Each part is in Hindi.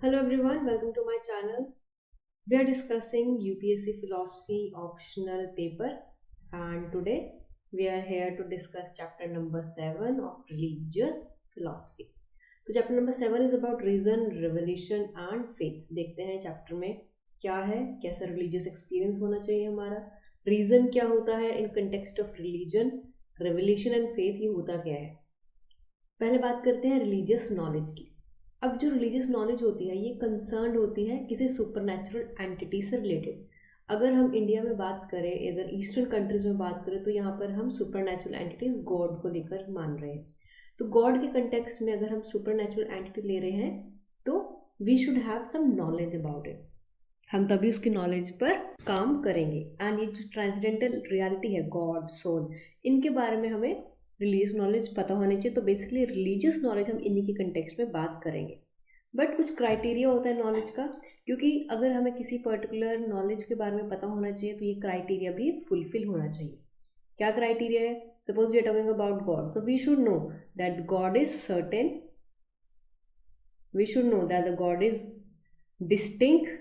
Hello everyone, welcome to my channel. We are discussing UPSC philosophy optional paper, and today we are here to discuss chapter number 7 of religious philosophy. तो chapter number 7 is about reason, revolution and faith. देखते हैं चैप्टर में क्या है, कैसा रिलीजियस एक्सपीरियंस होना चाहिए हमारा, रीजन क्या होता है in context of religion, revolution and faith, ये होता क्या है. पहले बात करते हैं रिलीजियस नॉलेज की. अब जो रिलीजियस नॉलेज होती है ये कंसर्न होती है किसी सुपर नेचुरल एंटिटी से रिलेटेड. अगर हम इंडिया में बात करें, इधर ईस्टर्न कंट्रीज में बात करें, तो यहाँ पर हम सुपर नेचुरल एंटिटीज गॉड को लेकर मान रहे हैं. तो गॉड के कंटेक्स्ट में अगर हम सुपर नेचुरल एंटिटी ले रहे हैं तो we should have some knowledge about it. हम तभी उसकी नॉलेज पर काम करेंगे. एंड ये जो ट्रांसडेंटल रियलिटी है, गॉड, सोल, इनके बारे में हमें रिलीजियस नॉलेज पता होनी चाहिए. तो बेसिकली रिलीजियस नॉलेज हम इन्हीं के कंटेक्स्ट में बात करेंगे. बट कुछ क्राइटेरिया होता है नॉलेज का, क्योंकि अगर हमें किसी पर्टिकुलर नॉलेज के बारे में पता होना चाहिए तो ये क्राइटेरिया भी फुलफिल होना चाहिए. क्या क्राइटेरिया है? Suppose we are talking about God, so we should know that God is certain, we should know that the God is distinct,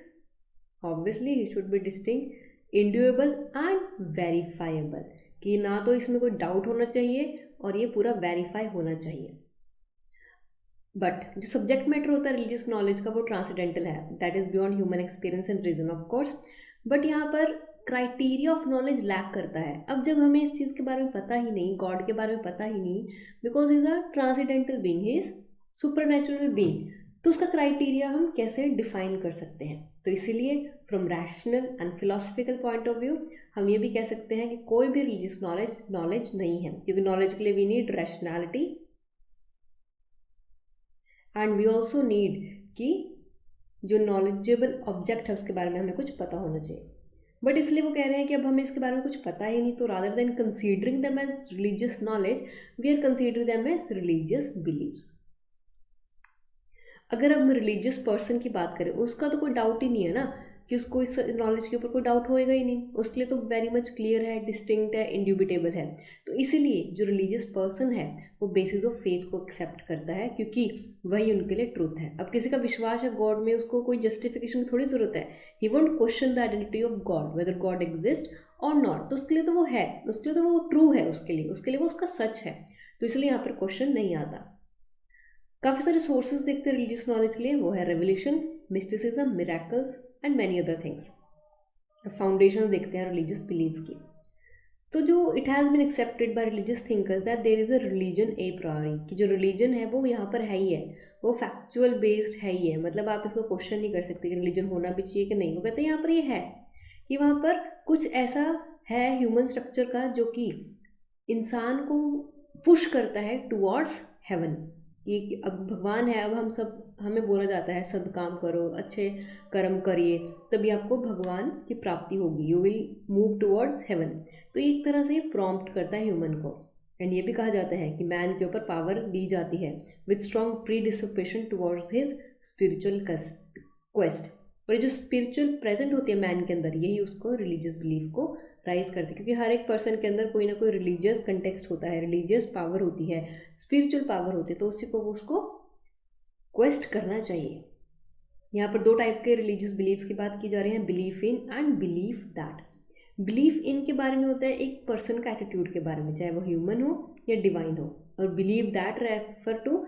obviously he should be distinct, indubitable and verifiable, कि ना तो इसमें कोई डाउट होना चाहिए और ये पूरा वेरीफाई होना चाहिए. बट जो सब्जेक्ट मैटर होता है रिलीजियस नॉलेज का वो ट्रांसडेंटल है, that is beyond human experience and reason of course. But यहाँ पर क्राइटेरिया ऑफ नॉलेज लैक करता है. अब जब हमें इस चीज़ के बारे में पता ही नहीं, गॉड के बारे में पता ही नहीं, because is a transcendental being, he is super natural being, तो उसका क्राइटेरिया हम कैसे डिफाइन कर सकते हैं. तो इसीलिए from rational and philosophical point of view हम ये भी कह सकते हैं कि कोई भी रिलीजियस नॉलेज नहीं है, क्योंकि नॉलेज के लिए we need rationality and we also need कि जो नॉलेजेबल ऑब्जेक्ट है उसके बारे में हमें कुछ पता होना चाहिए. बट इसलिए वो कह रहे हैं कि अब हमें इसके बारे में कुछ पता ही नहीं, तो rather than considering them as religious knowledge, we are considering them as religious beliefs. अगर हम रिलीजियस पर्सन की बात करें, उसका तो कोई डाउट ही नहीं है ना, कि उसको इस नॉलेज के ऊपर कोई डाउट होएगा ही नहीं. उसके लिए तो वेरी मच क्लियर है, डिस्टिंक्ट है, इंड्यूबिटेबल है. तो इसीलिए जो रिलीजियस पर्सन है वो बेसिस ऑफ फेथ को एक्सेप्ट करता है, क्योंकि वही उनके लिए ट्रूथ है. अब किसी का विश्वास है गॉड में, उसको कोई जस्टिफिकेशन की थोड़ी ज़रूरत है. He won't question the identity of God, whether God exist और नॉट. तो उसके लिए तो वो है, उसके लिए तो वो ट्रू है, उसके लिए वो उसका सच है. तो इसलिए यहाँ पर क्वेश्चन नहीं आता. काफ़ी सारे सोर्सेज देखते हैं रिलीजियस नॉलेज के लिए, वो है revolution, mysticism, miracles and many other things. Foundation देखते हैं रिलीजियस बिलीव्स की. तो जो it has been accepted by religious thinkers that there is a religion a priori, कि जो रिलीजन है वो यहाँ पर है ही है, वो फैक्चुअल बेस्ड है ही है. मतलब आप इसको क्वेश्चन नहीं कर सकते कि रिलीजन होना भी चाहिए कि नहीं. वो कहते हैं यहाँ पर ये है, कि वहाँ पर कुछ ऐसा है ह्यूमन स्ट्रक्चर का जो कि इंसान को पुश करता है टुवर्ड्स हेवन. कि अब भगवान है, अब हम सब, हमें बोला जाता है सद काम करो, अच्छे कर्म करिए, तभी आपको भगवान की प्राप्ति होगी, you will move towards heaven. तो एक तरह से प्रॉम्प्ट करता है ह्यूमन को. एंड ये भी कहा जाता है कि मैन के ऊपर पावर दी जाती है with strong pre dissipation towards his spiritual quest. और ये जो स्पिरिचुअल प्रेजेंट होती है मैन के अंदर, यही उसको रिलीजियस बिलीफ को राइज करती है, क्योंकि हर एक पर्सन के अंदर कोई ना कोई रिलीजियस कंटेक्स्ट होता है, रिलीजियस पावर होती है, स्पिरिचुअल पावर होती है, तो उसी को उसको क्वेस्ट करना चाहिए. यहाँ पर दो टाइप के रिलीजियस बिलीव्स की बात की जा रही है, belief in and believe that. Belief in के बारे में होता है एक पर्सन का एटीट्यूड के बारे में, चाहे वो ह्यूमन हो या डिवाइन हो. और believe that refer to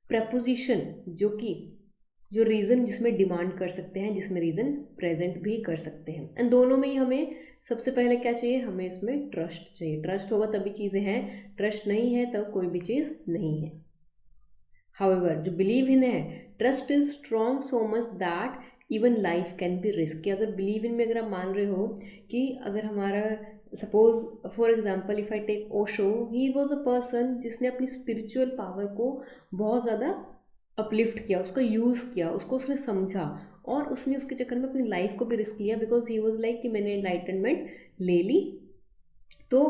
proposition, जो रीज़न जिसमें डिमांड कर सकते हैं, जिसमें रीज़न प्रेजेंट भी कर सकते हैं. एंड दोनों में ही हमें सबसे पहले क्या चाहिए, हमें इसमें ट्रस्ट चाहिए. ट्रस्ट होगा तभी चीज़ें हैं, ट्रस्ट नहीं है तब कोई भी चीज़ नहीं है. हाउएवर जो बिलीव इन है, trust is strong so much that even life can be risk. कि अगर बिलीव इन में अगर आप मान रहे हो कि अगर हमारा, suppose for example if I take Osho, he was a person जिसने अपनी स्पिरिचुअल पावर को बहुत ज़्यादा अपलिफ्ट किया, उसका यूज़ किया, उसको उसने समझा, और उसने उसके चक्कर में अपनी लाइफ को भी रिस्क लिया, बिकॉज ही वॉज लाइक कि मैंने एनलाइटनमेंट ले ली. तो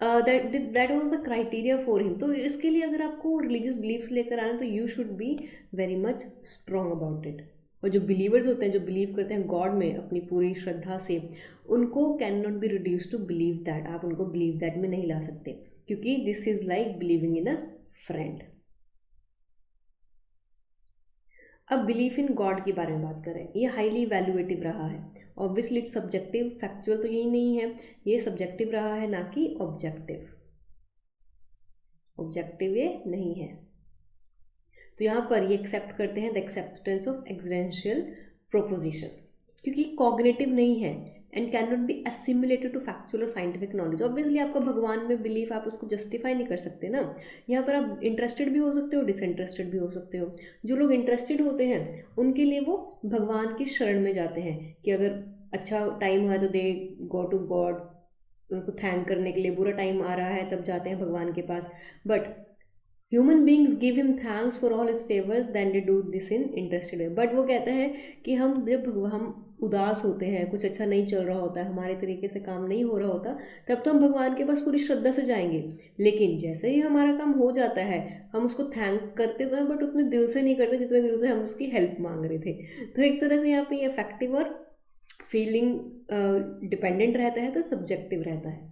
that was the criteria for him. तो इसके लिए अगर आपको रिलीजियस बिलीव्स लेकर आना है तो you should be very much strong about it. और जो बिलीवर्स होते हैं, जो बिलीव करते हैं गॉड में अपनी पूरी श्रद्धा से, उनको can not be reduce to believe that. आप उनको बिलीव दैट में नहीं ला सकते, क्योंकि this is like believing in a friend. अब बिलीफ इन गॉड के बारे में बात करें, ये हाईली वैल्यूएटिव रहा है। ऑब्वियसली इट्स सब्जेक्टिव, फैक्चुअल तो यही नहीं है, ये सब्जेक्टिव रहा है ना कि ऑब्जेक्टिव। ऑब्जेक्टिव ये नहीं है। तो यहाँ पर ये एक्सेप्ट करते हैं the acceptance of existential proposition, क्योंकि कॉग्निटिव नहीं है and can not be assimilated to factual or scientific knowledge. Obviously आपका भगवान में बिलीफ, आप उसको जस्टिफाई नहीं कर सकते ना। यहाँ पर आप इंटरेस्टेड भी हो सकते हो, डिसइंटरेस्टेड भी हो सकते हो। जो लोग इंटरेस्टेड होते हैं उनके लिए वो भगवान की शरण में जाते हैं कि अगर अच्छा टाइम हुआ तो दे गो टू गॉड, उनको थैंक करने के लिए। बुरा टाइम आ रहा है तब जाते हैं भगवान के पास। But human beings give him thanks for all his favours then they do this in interested way. But वो कहते हैं कि हम जब हम उदास होते हैं, कुछ अच्छा नहीं चल रहा होता है, हमारे तरीके से काम नहीं हो रहा होता, तब तो हम भगवान के पास पूरी श्रद्धा से जाएंगे। लेकिन जैसे ही हमारा काम हो जाता है हम उसको थैंक करते तो हैं, बट उतने दिल से नहीं करते जितने दिल से हम उसकी हेल्प मांग रहे थे। तो एक तरह से यहाँ पे इफेक्टिव और फीलिंग डिपेंडेंट रहता है, तो सब्जेक्टिव रहता है।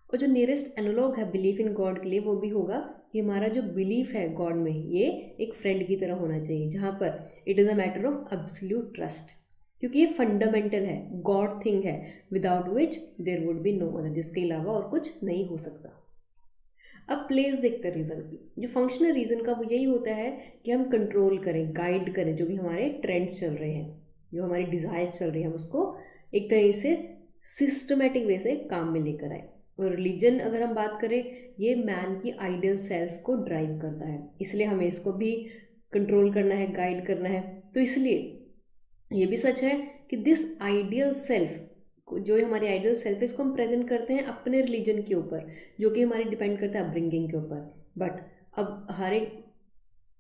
और जो नियरेस्ट एनालॉग है बिलीफ इन गॉड के लिए वो भी होगा कि हमारा जो बिलीफ है गॉड में ये एक फ्रेंड की तरह होना चाहिए, जहाँ पर it is a matter of absolute trust, क्योंकि ये फंडामेंटल है, गॉड थिंग है, without which there would be no other, जिसके अलावा और कुछ नहीं हो सकता। अब प्लेस देखते हैं रीज़न की। जो फंक्शनल रीज़न का वो यही होता है कि हम कंट्रोल करें, गाइड करें जो भी हमारे ट्रेंड्स चल रहे हैं, जो हमारी डिज़ायर्स चल रही हैं, हम उसको एक तरह से सिस्टमेटिक वे से काम में लेकर आए। और रिलीजन अगर हम बात करें, ये मैन की आइडियल सेल्फ को ड्राइव करता है, इसलिए हमें इसको भी कंट्रोल करना है, गाइड करना है। तो इसलिए ये भी सच है कि दिस आइडियल सेल्फ, जो हमारी आइडियल सेल्फ है, इसको हम प्रेजेंट करते हैं अपने रिलीजन के ऊपर, जो कि हमारी डिपेंड करता है अपब्रिंगिंग के ऊपर। बट अब हर एक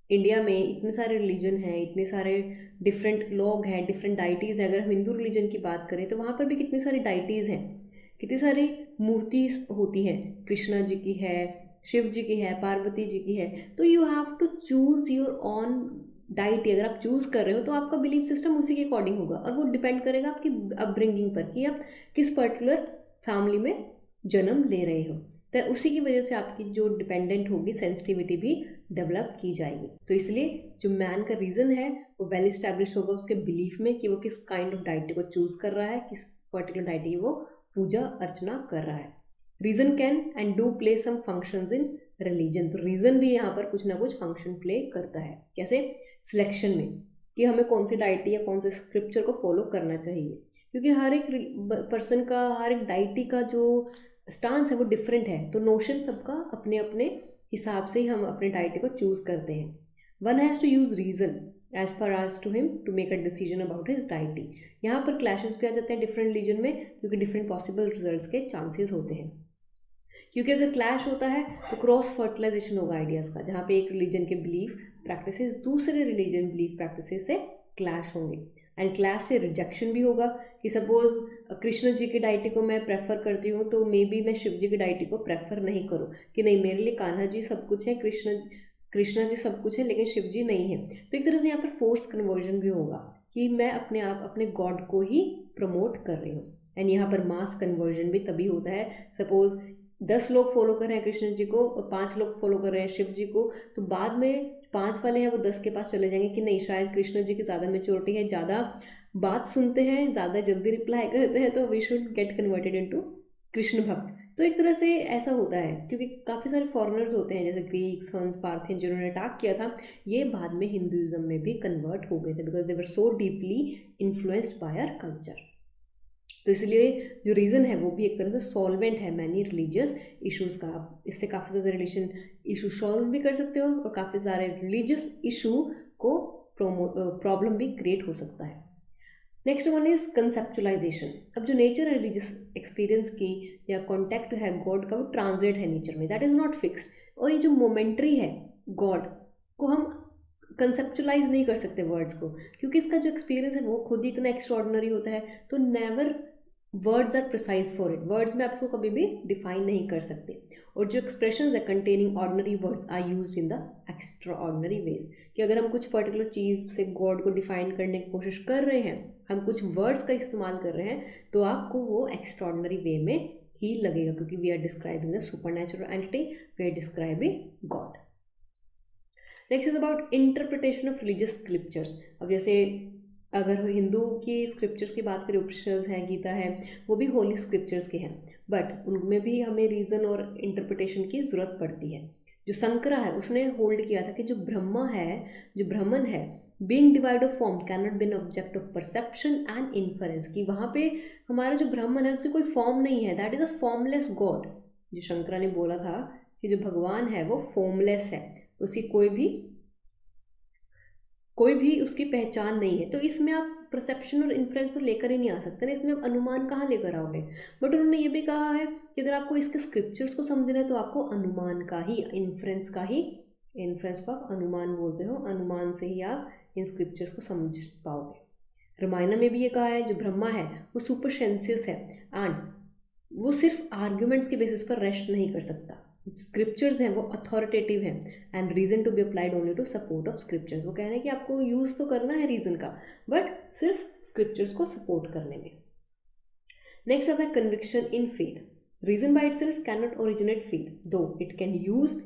इंडिया में इतने सारे रिलीजन हैं, इतने सारे डिफरेंट लोग हैं, डिफरेंट डाइटीज़ हैं। अगर हम हिंदू रिलीजन की बात करें तो वहाँ पर भी कितनी सारी डाइटीज़ हैं, कितनी सारी मूर्ति होती हैं। कृष्णा जी की है, शिव जी की है, पार्वती जी की है। तो you have to choose your own deity. अगर आप चूज़ कर रहे हो तो आपका बिलीफ सिस्टम उसी के अकॉर्डिंग होगा, और वो डिपेंड करेगा आपकी अपब्रिंगिंग पर कि आप किस पर्टिकुलर फैमिली में जन्म ले रहे हो। तो उसी की वजह से आपकी जो डिपेंडेंट होगी सेंसिटिविटी भी डेवलप की जाएगी। तो इसलिए जो मैन का रीज़न है वो वेल इस्टेब्लिश होगा उसके बिलीफ में कि वो किस काइंड ऑफ डाइटी को चूज़ कर रहा है, किस पर्टिकुलर डाइटी वो पूजा अर्चना कर रहा है। Reason can and do play some functions in religion. तो रीज़न भी यहाँ पर कुछ ना कुछ फंक्शन प्ले करता है। कैसे? सिलेक्शन में, कि हमें कौन सी डाइटी या कौन से स्क्रिप्चर को फॉलो करना चाहिए, क्योंकि हर एक पर्सन का, हर एक डाइटी का जो स्टांस है वो डिफरेंट है। तो नोशन सबका अपने अपने हिसाब से ही हम अपने डाइटी को चूज़ करते हैं। One has to use reason as far as to him to make a decision about his deity. यहाँ पर क्लैशेस भी आ जाते हैं डिफरेंट रीजन में, क्योंकि डिफरेंट पॉसिबल रिजल्ट्स के चांसेस होते हैं। क्योंकि अगर क्लैश होता है तो क्रॉस फर्टिलाइजेशन होगा आइडियाज़ का, जहाँ पे एक रिलीजन के बिलीफ प्रैक्टिसेस दूसरे रिलीजन बिलीफ प्रैक्टिसेस से क्लैश होंगे। एंड क्लैश से रिजेक्शन भी होगा, कि सपोज कृष्ण जी की डाइटी को मैं प्रेफर करती हूँ तो मे बी मैं शिव जी की डाइटी को प्रेफर नहीं करूँ, कि नहीं मेरे लिए कान्हा जी सब कुछ है, कृष्णा जी सब कुछ है, लेकिन शिव जी नहीं है। तो एक तरह से यहाँ पर फोर्स कन्वर्जन भी होगा कि मैं अपने आप अपने गॉड को ही प्रमोट कर रही हूँ। एंड यहाँ पर मास कन्वर्जन भी तभी होता है, सपोज 10 लोग फॉलो कर रहे हैं कृष्ण जी को और 5 लोग फॉलो कर रहे हैं शिव जी को, तो बाद में 5 वाले हैं वो 10 के पास चले जाएंगे कि नहीं शायद कृष्ण जी की ज़्यादा मेच्योरिटी है, ज़्यादा बात सुनते हैं, ज़्यादा जल्दी रिप्लाई करते हैं, तो we should get converted into Krishna bhakt. तो एक तरह से ऐसा होता है, क्योंकि काफ़ी सारे फॉरेनर्स होते हैं जैसे ग्रीक्स, हंस, पार्थियन, जिन्होंने अटैक किया था, ये बाद में हिंदुइज्म में भी कन्वर्ट हो गए थे, because they were so deeply influenced by our culture. तो इसलिए जो रीज़न है वो भी एक तरह से सॉल्वेंट है मैनी रिलीजियस इश्यूज़ का। आप इससे काफ़ी ज़्यादा रिलेशन इशू सॉल्व भी कर सकते हो, और काफ़ी सारे रिलीजियस इशू को प्रॉब्लम भी क्रिएट हो सकता है। Next one is conceptualisation. अब जो नेचर है रिलीजियस एक्सपीरियंस की या कॉन्टेक्ट है गॉड का, वो ट्रांसलेट है नेचर में, दैट इज़ नॉट फिक्स्ड। और ये जो मोमेंट्री है गॉड को हम कंसेप्चुलाइज नहीं कर सकते वर्ड्स को, क्योंकि इसका जो एक्सपीरियंस है वो खुद ही इतना एक्स्ट्रॉर्डनरी होता है। तो never words are precise for it, words में आप इसको कभी भी डिफाइन नहीं कर सकते। और जो एक्सप्रेशंस है containing ordinary words are used in the extraordinary ways, कि अगर हम कुछ पर्टिकुलर चीज़ से गॉड को डिफाइन करने की कोशिश कर रहे हैं, हम कुछ वर्ड्स का इस्तेमाल कर रहे हैं, तो आपको वो एक्स्ट्रॉर्डिनरी वे में ही लगेगा, क्योंकि we are describing the supernatural entity, we are describing God. Next is about interpretation of religious scriptures. अब जैसे अगर हिंदू की स्क्रिप्चर्स की बात करें, उपनिषद है, गीता है, वो भी होली स्क्रिप्चर्स के हैं, बट उनमें भी हमें रीज़न और इंटरप्रिटेशन की ज़रूरत पड़ती है। जो शंकरा है उसने होल्ड किया था कि जो ब्रह्मा है, जो ब्रह्मन है, being divide of form can not be an object of perception and inference, कि वहाँ पे हमारा जो ब्रह्मन है उससे कोई फॉर्म नहीं है, that is a formless God. जो शंकरा ने बोला था कि जो भगवान है वो फॉर्मलेस है, उसकी कोई भी उसकी पहचान नहीं है। तो इसमें आप परसेप्शन और इन्फ्लुएंस तो लेकर ही नहीं आ सकते ना, इसमें आप अनुमान कहाँ लेकर आओगे। बट उन्होंने ये भी कहा है कि अगर आपको इसके स्क्रिप्चर्स को समझना है तो आपको अनुमान का ही, इन्फ्लुएंस का ही, इन्फ्लुएंस को आप अनुमान बोलते हो, अनुमान से ही आप इन स्क्रिप्चर्स को समझ पाओगे। रामायण में भी ये कहा है जो ब्रह्मा है वो सुपर सेंसियस है एंड वो सिर्फ आर्ग्यूमेंट्स के बेसिस पर रेस्ट नहीं कर सकता। स्क्रिप्चर्स हैं वो अथॉरिटेटिव हैं and reason to be applied only to support of scriptures. वो कह रहे हैं कि आपको यूज़ तो करना है रीजन का, बट सिर्फ स्क्रिप्चर्स को सपोर्ट करने में। नेक्स्ट आता है conviction in faith. Reason by itself can not originate faith, though it can used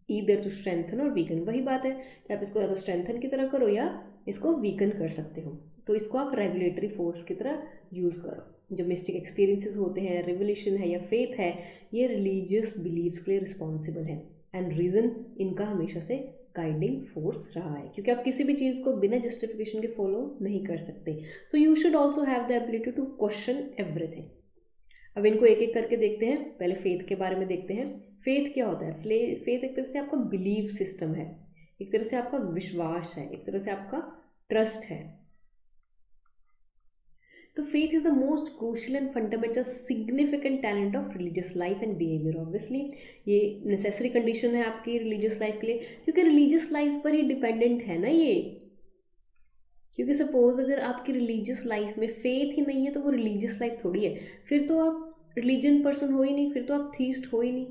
either to strengthen or weaken. वही बात है कि आप इसको या तो स्ट्रेंथन की तरह करो या इसको वीकन कर सकते हो। तो इसको आप रेगुलेटरी फोर्स की तरह यूज़ करो। जो मिस्टिक एक्सपीरियंसेस होते हैं, रिवोल्यूशन है या फेथ है, ये रिलीजियस बिलीव्स के लिए रिस्पॉन्सिबल है एंड रीज़न इनका हमेशा से गाइडिंग फोर्स रहा है, क्योंकि आप किसी भी चीज़ को बिना जस्टिफिकेशन के फॉलो नहीं कर सकते। तो you should also have the ability to question everything. अब इनको एक एक करके देखते हैं। पहले फेथ के बारे में देखते हैं। फेथ क्या होता है? फेथ एक तरह से आपका बिलीव सिस्टम है, एक तरह से आपका विश्वास है, एक तरह से आपका ट्रस्ट है। तो faith is the most crucial and fundamental significant talent of religious life and behaviour. Obviously ये नेसेसरी कंडीशन है आपकी रिलीजियस लाइफ के लिए, क्योंकि रिलीजियस लाइफ पर ही डिपेंडेंट है ना ये। क्योंकि सपोज अगर आपकी रिलीजियस लाइफ में फेथ ही नहीं है तो वो रिलीजियस लाइफ थोड़ी है, फिर तो आप रिलीजन पर्सन हो ही नहीं, फिर तो आप थीस्ट हो ही नहीं,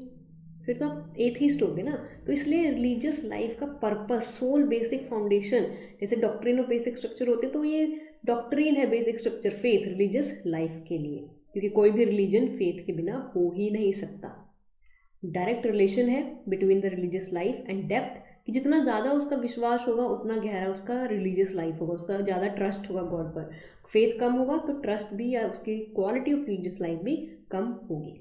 फिर तो आप एथीस्ट होगे ना। तो इसलिए रिलीजियस लाइफ का पर्पस, सोल बेसिक फाउंडेशन, जैसे डॉक्ट्रिन ऑफ बेसिक स्ट्रक्चर होते हैं, तो ये डॉक्ट्रिन है basic structure faith religious life के लिए, क्योंकि कोई भी रिलीजन फेथ के बिना हो ही नहीं सकता। डायरेक्ट रिलेशन है between the religious life and depth, कि जितना ज़्यादा उसका विश्वास होगा उतना गहरा उसका रिलीजियस लाइफ होगा, उसका ज़्यादा ट्रस्ट होगा गॉड पर। फेथ कम होगा तो ट्रस्ट भी या उसकी क्वालिटी ऑफ रिलीजियस लाइफ भी कम होगी।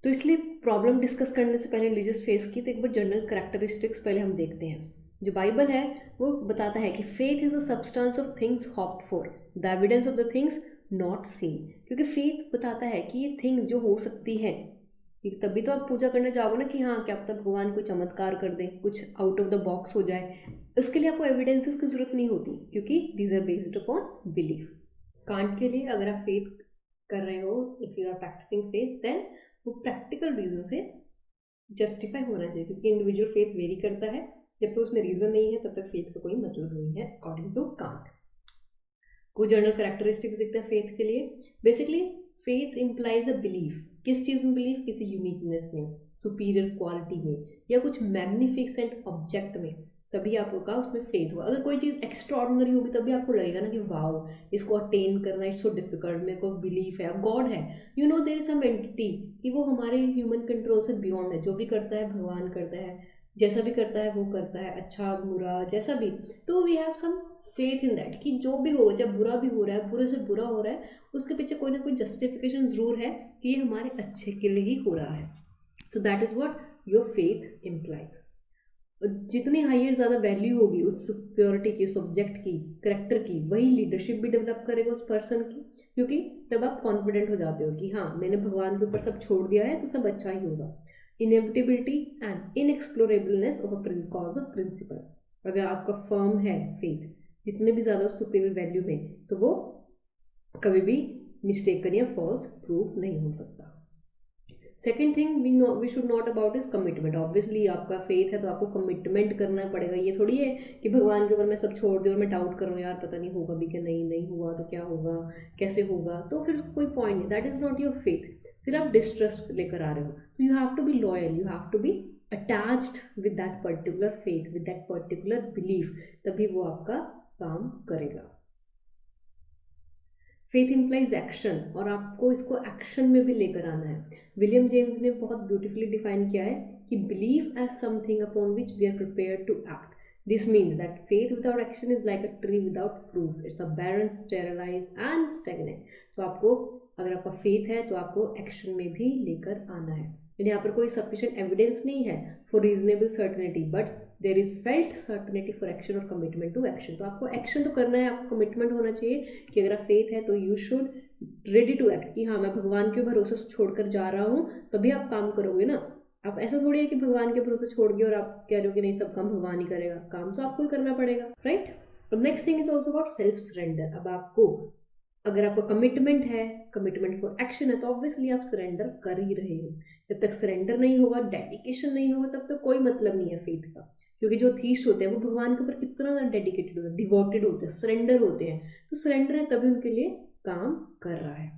तो इसलिए प्रॉब्लम डिस्कस करने से पहले रिलीजियस फेथ की, तो एक बार जनरल कैरेक्टरिस्टिक्स पहले हम देखते हैं। जो बाइबल है वो बताता है कि faith is a substance of things hoped for, the evidence of the things not seen. क्योंकि फेथ बताता है कि ये थिंग्स जो हो सकती है, तभी तो आप पूजा करने जाओगे ना कि हाँ क्या पता भगवान कोई चमत्कार कर दे, कुछ आउट ऑफ द बॉक्स हो जाए। उसके लिए आपको एविडेंसेस की जरूरत नहीं होती, क्योंकि these are based upon belief. Kant के लिए अगर आप फेथ कर रहे हो, if you are practising faith, then वो प्रैक्टिकल रीजन से जस्टिफाई होना चाहिए, क्योंकि इंडिविजुअल फेथ वेरी करता है। जब तक तो उसमें रीजन नहीं है तब तक फेथ का कोई मतलब नहीं है अकॉर्डिंग टू कांट। कोई जनरल कैरेक्टरिस्टिक्स दिखते हैं फेथ के लिए। Basically faith implies a belief. किस चीज़ में बिलीफ? किसी यूनिकनेस में, सुपीरियर क्वालिटी में, या कुछ मैग्निफिसेंट ऑब्जेक्ट में, तभी आपका उसमें फेथ होगा। अगर कोई चीज़ एक्स्ट्रॉर्डनरी होगी तभी आपको लगेगा ना कि वाओ इसको अटेन करना इट्स सो डिफिकल्ट, मेरे को बिलीफ है। अब गॉड है, you know there is some entity कि वो हमारे ह्यूमन कंट्रोल से बियॉन्ड है, जो भी करता है भगवान करता है, जैसा भी करता है वो करता है, अच्छा बुरा जैसा भी। तो we have some faith in that कि जो भी हो, चाहे बुरा भी हो रहा है, बुरे से बुरा हो रहा है, उसके पीछे कोई ना कोई जस्टिफिकेशन जरूर है कि ये हमारे अच्छे के लिए ही हो रहा है। So that is what your faith implies. जितनी हाइयर ज़्यादा वैल्यू होगी उस प्योरिटी की, सब्जेक्ट की, करेक्टर की, वही लीडरशिप भी डेवलप करेगा उस पर्सन की, क्योंकि तब आप कॉन्फिडेंट हो जाते हो कि हाँ मैंने भगवान के ऊपर सब छोड़ दिया है तो सब अच्छा ही होगा। Inevitability and inexplorableness of a cause of principle. अगर आपका फर्म है फेथ जितने भी ज़्यादा सुपीरियर वैल्यू में, तो वो कभी भी मिस्टेकन या फॉल्स प्रूव नहीं हो सकता। Second thing we should not about is commitment. Obviously आपका फेथ है तो आपको कमिटमेंट करना पड़ेगा। ये थोड़ी है कि भगवान के ऊपर मैं सब छोड़ दूँ और मैं डाउट कर रहा हूँ यार पता नहीं होगा भी कि नहीं, नहीं हुआ तो क्या होगा, कैसे होगा, तो फिर कोई पॉइंट नहीं। That is not your faith. फिर आप डिस्ट्रस्ट लेकर आ रहे हो। तो you have to be loyal, you have to be attached with that particular faith, with that particular belief, तभी वो आपका काम करेगा। फेथ इम्प्लाइज एक्शन, और आपको इसको एक्शन में भी लेकर आना है। विलियम जेम्स ने बहुत ब्यूटीफुली डिफाइन किया है कि believe as something upon which we are prepared to act. This means that faith without action is like a tree without fruits, it's a barren, sterilise and stagnant. तो आपको, अगर आपका फेथ है तो आपको एक्शन में भी लेकर आना है। यहाँ पर कोई सफिशिएंट एविडेंस नहीं है for reasonable certainty, but there is felt certainty for action और कमिटमेंट टू एक्शन। तो आपको एक्शन तो करना है, आपको कमिटमेंट होना चाहिए कि अगर आप फेथ है तो you should ready to act, कि हाँ मैं भगवान के भरोसे छोड़कर जा रहा हूँ, तभी आप काम करोगे ना। आप ऐसा थोड़ी है कि भगवान के भरोसे छोड़ दिया और आप कह रहे हो कि नहीं सब काम भगवान ही करेगा, काम तो आपको ही करना पड़ेगा, राइट। और next thing is also about self surrender. अब आपको, अगर आपका कमिटमेंट है, कमिटमेंट फॉर एक्शन है, तो ऑब्वियसली आप सरेंडर कर ही रहे हो। जब तक सरेंडर नहीं होगा, डेडिकेशन नहीं होगा, तब तक कोई मतलब नहीं है फेथ का। क्योंकि जो थीस्ट होते हैं वो भगवान के ऊपर कितना ज़्यादा डेडिकेटेड होते हैं, डिवोटेड होते हैं, सरेंडर होते हैं। तो सरेंडर है तभी उनके लिए काम कर रहा है।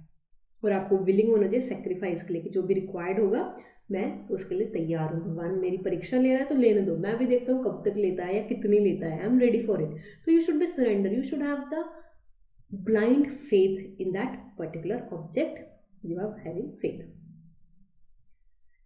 और आपको विलिंग होना चाहिए सेक्रीफाइस के लिए, कि जो भी रिक्वायर्ड होगा मैं उसके लिए तैयार हूँ। भगवान मेरी परीक्षा ले रहा है तो लेने दो, मैं भी देखता हूँ कब तक लेता है या कितनी लेता है, I am ready for it. तो you should be surrender, you should have the blind faith in that particular object you are having faith.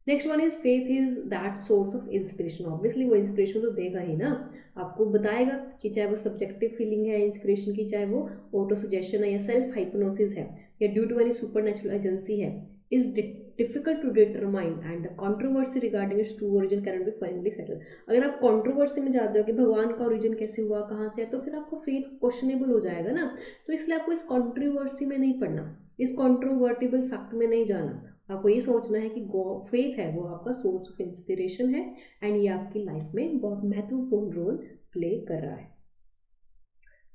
Next one is faith is that source of inspiration. Obviously वो इंस्पिरेशन तो देगा ही ना, आपको बताएगा कि चाहे वो सब्जेक्टिव फीलिंग है इंस्पिरेशन की, चाहे वो ऑटो सजेशन है या सेल्फ हाइप्नोसिस है या due to any super natural agency है, is difficult to determine and the controversy regarding its true origin can be finally settled. अगर आप कंट्रोवर्सी में जाते हो कि भगवान का ओरिजिन कैसे हुआ, कहाँ से है, तो फिर आपको फेथ क्वेश्चनेबल हो जाएगा ना। तो इसलिए आपको इस कंट्रोवर्सी में नहीं पढ़ना, इस कंट्रोवर्टिबल फैक्ट में नहीं जाना। आपको ये सोचना है कि फेथ है वो आपका सोर्स ऑफ इंस्पिरेशन है एंड ये आपकी लाइफ में बहुत महत्वपूर्ण रोल प्ले कर रहा है।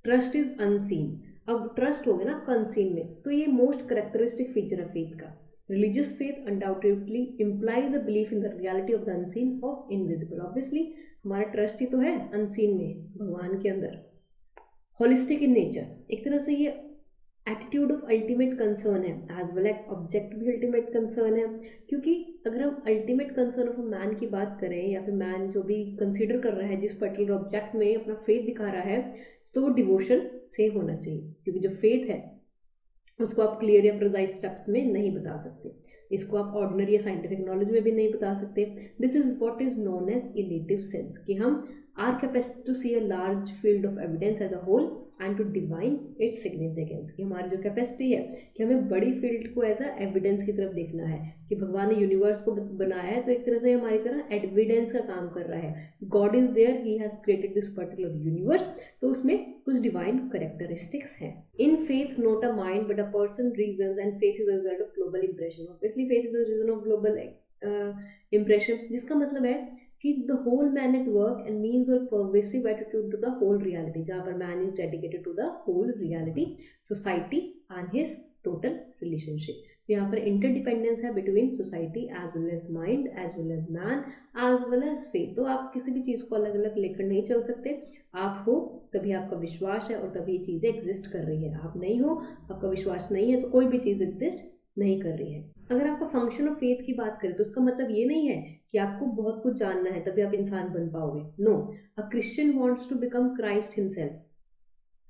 Trust is unseen. अब ट्रस्ट हो गया ना आपका अनसीन में, तो ये मोस्ट करेक्टरिस्टिक फीचर है फेथ का। Religious faith undoubtedly implies a belief in the reality of the unseen और इनविजिबल। ऑब्वियसली हमारा ट्रस्ट ही तो है अनसीन में, भगवान के अंदर। होलिस्टिक इन नेचर, एक तरह से ये एटीट्यूड ऑफ अल्टीमेट कंसर्न है, एज वेल एज ऑब्जेक्ट भी अल्टीमेट कंसर्न है। क्योंकि अगर हम अल्टीमेट कंसर्न ऑफ मैन की बात करें, या फिर मैन जो भी कंसीडर कर रहा है जिस पर्टिकुलर ऑब्जेक्ट में अपना फेथ दिखा रहा है, तो वो डिवोशन से होना चाहिए। क्योंकि जो फेथ है उसको आप क्लियर या प्रिसाइज स्टेप्स में नहीं बता सकते, इसको आप ऑर्डिनरी या साइंटिफिक नॉलेज में भी नहीं बता सकते। This is what is known as illative sense, कि हम are capacity to see a large field of evidence as a whole and to divine its significance, कि हमारी जो कैपेसिटी है कि हमें बड़ी फील्ड को एज अ एविडेंस की तरफ देखना है, कि भगवान ने यूनिवर्स को बनाया है तो एक तरह से हमारी तरह एविडेंस का काम कर रहा है। God is there, he has created this particular universe, तो उसमें कुछ डिवाइन करेक्टरिस्टिक्स हैं। In faith not a mind but a person reasons and faith is a result of global impression. Obviously faith is a reason of global impression, जिसका मतलब है कि the whole man at work and means और pervasive attitude to the whole reality, जहाँ पर man is dedicated to the whole reality, society and his total relationship. यहाँ पर इंटरडिपेंडेंस है between society as well as mind as well as man as well as faith. तो आप किसी भी चीज़ को अलग अलग लेकर नहीं चल सकते, आप हो तभी आपका विश्वास है और तभी ये चीज़ें एग्जिस्ट कर रही है। आप नहीं हो, आपका विश्वास नहीं है, तो कोई भी चीज़ एग्जिस्ट नहीं कर रही है। अगर आपका फंक्शन ऑफ फेथ की बात करें तो उसका मतलब ये नहीं है कि आपको बहुत कुछ जानना है तभी आप इंसान बन पाओगे। No, a Christian wants to become Christ himself,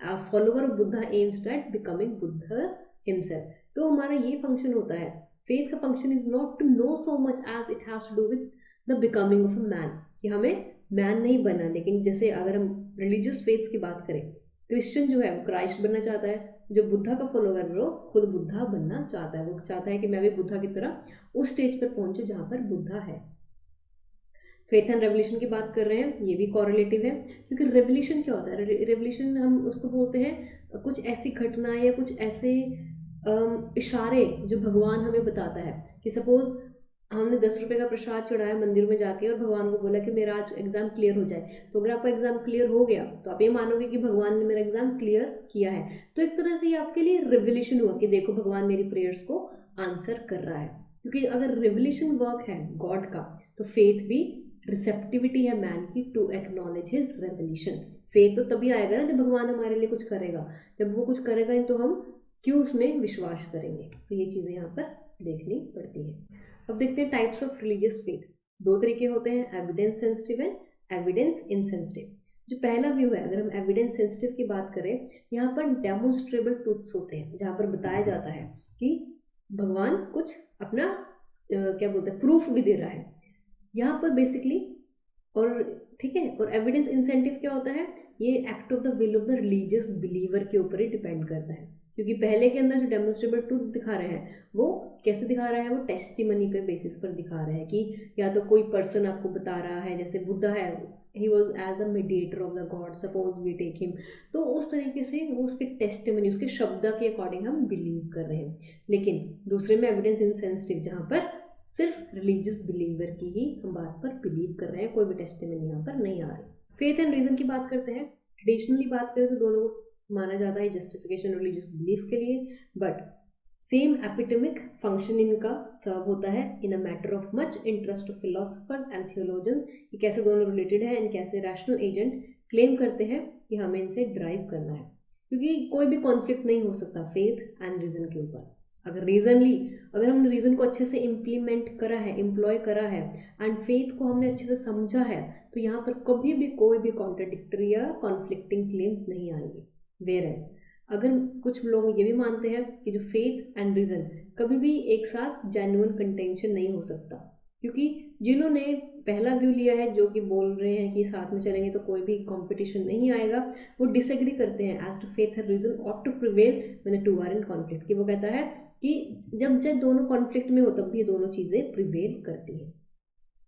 a follower of Buddha aims at becoming Buddha himself. तो हमारा ये फंक्शन होता है, फेथ का function is not to know so much as it has to do with the becoming of a man, कि हमें मैन नहीं बनना। लेकिन जैसे अगर हम रिलीजियस फेथ की बात करें, क्रिश्चियन जो है वो क्राइस्ट बनना चाहता है, जो बुद्धा का फॉलोवर है वो खुद बुद्धा बनना चाहता है। वो चाहता है कि मैं भी बुद्धा की तरह उस स्टेज पर पहुंचूं जहां पर बुद्धा है। फेथ एंड रेवल्यूशन की बात कर रहे हैं, ये भी कॉरिलेटिव है। क्योंकि रेवल्यूशन क्या होता है, रेवल्यूशन हम उसको बोलते हैं कुछ ऐसी घटना या कुछ ऐसे इशारे जो भगवान हमें बताता है। कि सपोज हमने 10 रुपये का प्रसाद चढ़ाया मंदिर में जाके और भगवान को बोला कि मेरा आज एग्जाम क्लियर हो जाए, तो अगर आपका एग्जाम क्लियर हो गया तो आप ये मानोगे कि भगवान ने मेरा एग्जाम क्लियर किया है। तो एक तरह से ये आपके लिए रिवल्यूशन हुआ कि देखो भगवान मेरी प्रेयर्स को आंसर कर रहा है। क्योंकि अगर रिवल्यूशन वर्क है गॉड का, तो फेथ भी रिसेप्टिविटी है मैन की to acknowledge his revelation. Faith तो तभी आएगा ना जब भगवान हमारे लिए कुछ करेगा, जब वो कुछ करेगा तो हम क्यों उसमें विश्वास करेंगे। तो ये चीज़ें यहाँ पर देखनी पड़ती है। अब देखते हैं टाइप्स ऑफ रिलीजियस फेथ। दो तरीके होते हैं, evidence sensitive and evidence insensitive. जो पहला व्यू है, अगर हम एविडेंस सेंसिटिव की बात करें, यहाँ पर डेमोन्स्ट्रेबल ट्रूथ्स होते हैं जहाँ पर बताया जाता है कि भगवान कुछ अपना क्या बोलते हैं प्रूफ भी दे रहा है यहाँ पर बेसिकली। और ठीक है, और एविडेंस इंसेंटिव क्या होता है, ये act of the will of the religious believer के ऊपर ही डिपेंड करता है, क्योंकि पहले के अंदर जो डेमोन्स्ट्रेबल ट्रूथ दिखा रहे हैं वो कैसे दिखा रहा है, वो टेस्टिमनी पे बेसिस पर दिखा रहा है कि या तो कोई पर्सन आपको बता रहा है, जैसे बुद्धा है, he was as the mediator of the God, suppose we take him, तो उस तरीके से वो उसके टेस्टिमनी, उसके शब्द के अकॉर्डिंग हम बिलीव कर रहे हैं। लेकिन दूसरे में एविडेंस इनसेंसिटिव, जहाँ पर सिर्फ रिलीजियस बिलीवर की ही हम बात पर बिलीव कर रहे हैं, कोई भी टेस्टिमनी यहाँ पर नहीं आ रही। फेथ एंड रीजन की बात करते हैं। ट्रेडिशनली बात करें तो दोनों माना जाता है जस्टिफिकेशन रिलीजियस बिलीफ के लिए, बट सेम एपिडेमिक फंक्शन इनका सर्व होता है in a matter of much interest of philosophers and theologians, कि कैसे दोनों रिलेटेड है एंड कैसे रैशनल एजेंट क्लेम करते हैं कि हमें इनसे ड्राइव करना है, क्योंकि कोई भी कॉन्फ्लिक्ट नहीं हो सकता फेथ एंड रीजन के ऊपर। अगर हमने रीजन को अच्छे से इम्प्लीमेंट करा है, एम्प्लॉय करा है एंड फेथ को हमने अच्छे से समझा है, तो यहाँ पर कभी भी कोई भी कॉन्ट्राडिक्टरी या कॉन्फ्लिक्टिंग क्लेम्स नहीं आएंगे। वेयरएज अगर कुछ लोग ये भी मानते हैं कि जो फेथ एंड रीजन कभी भी एक साथ जेन्युइन कंटेंशन नहीं हो सकता, क्योंकि जिन्होंने पहला व्यू लिया है जो कि बोल रहे हैं कि साथ में चलेंगे तो कोई भी कंपटीशन नहीं आएगा, वो डिसएग्री करते हैं as to faith and reason ought to prevail when the two are in conflict, कि वो कहता है कि जब दोनों कॉन्फ्लिक्ट में हो तब भी ये दोनों चीज़ें प्रिवेल करती हैं।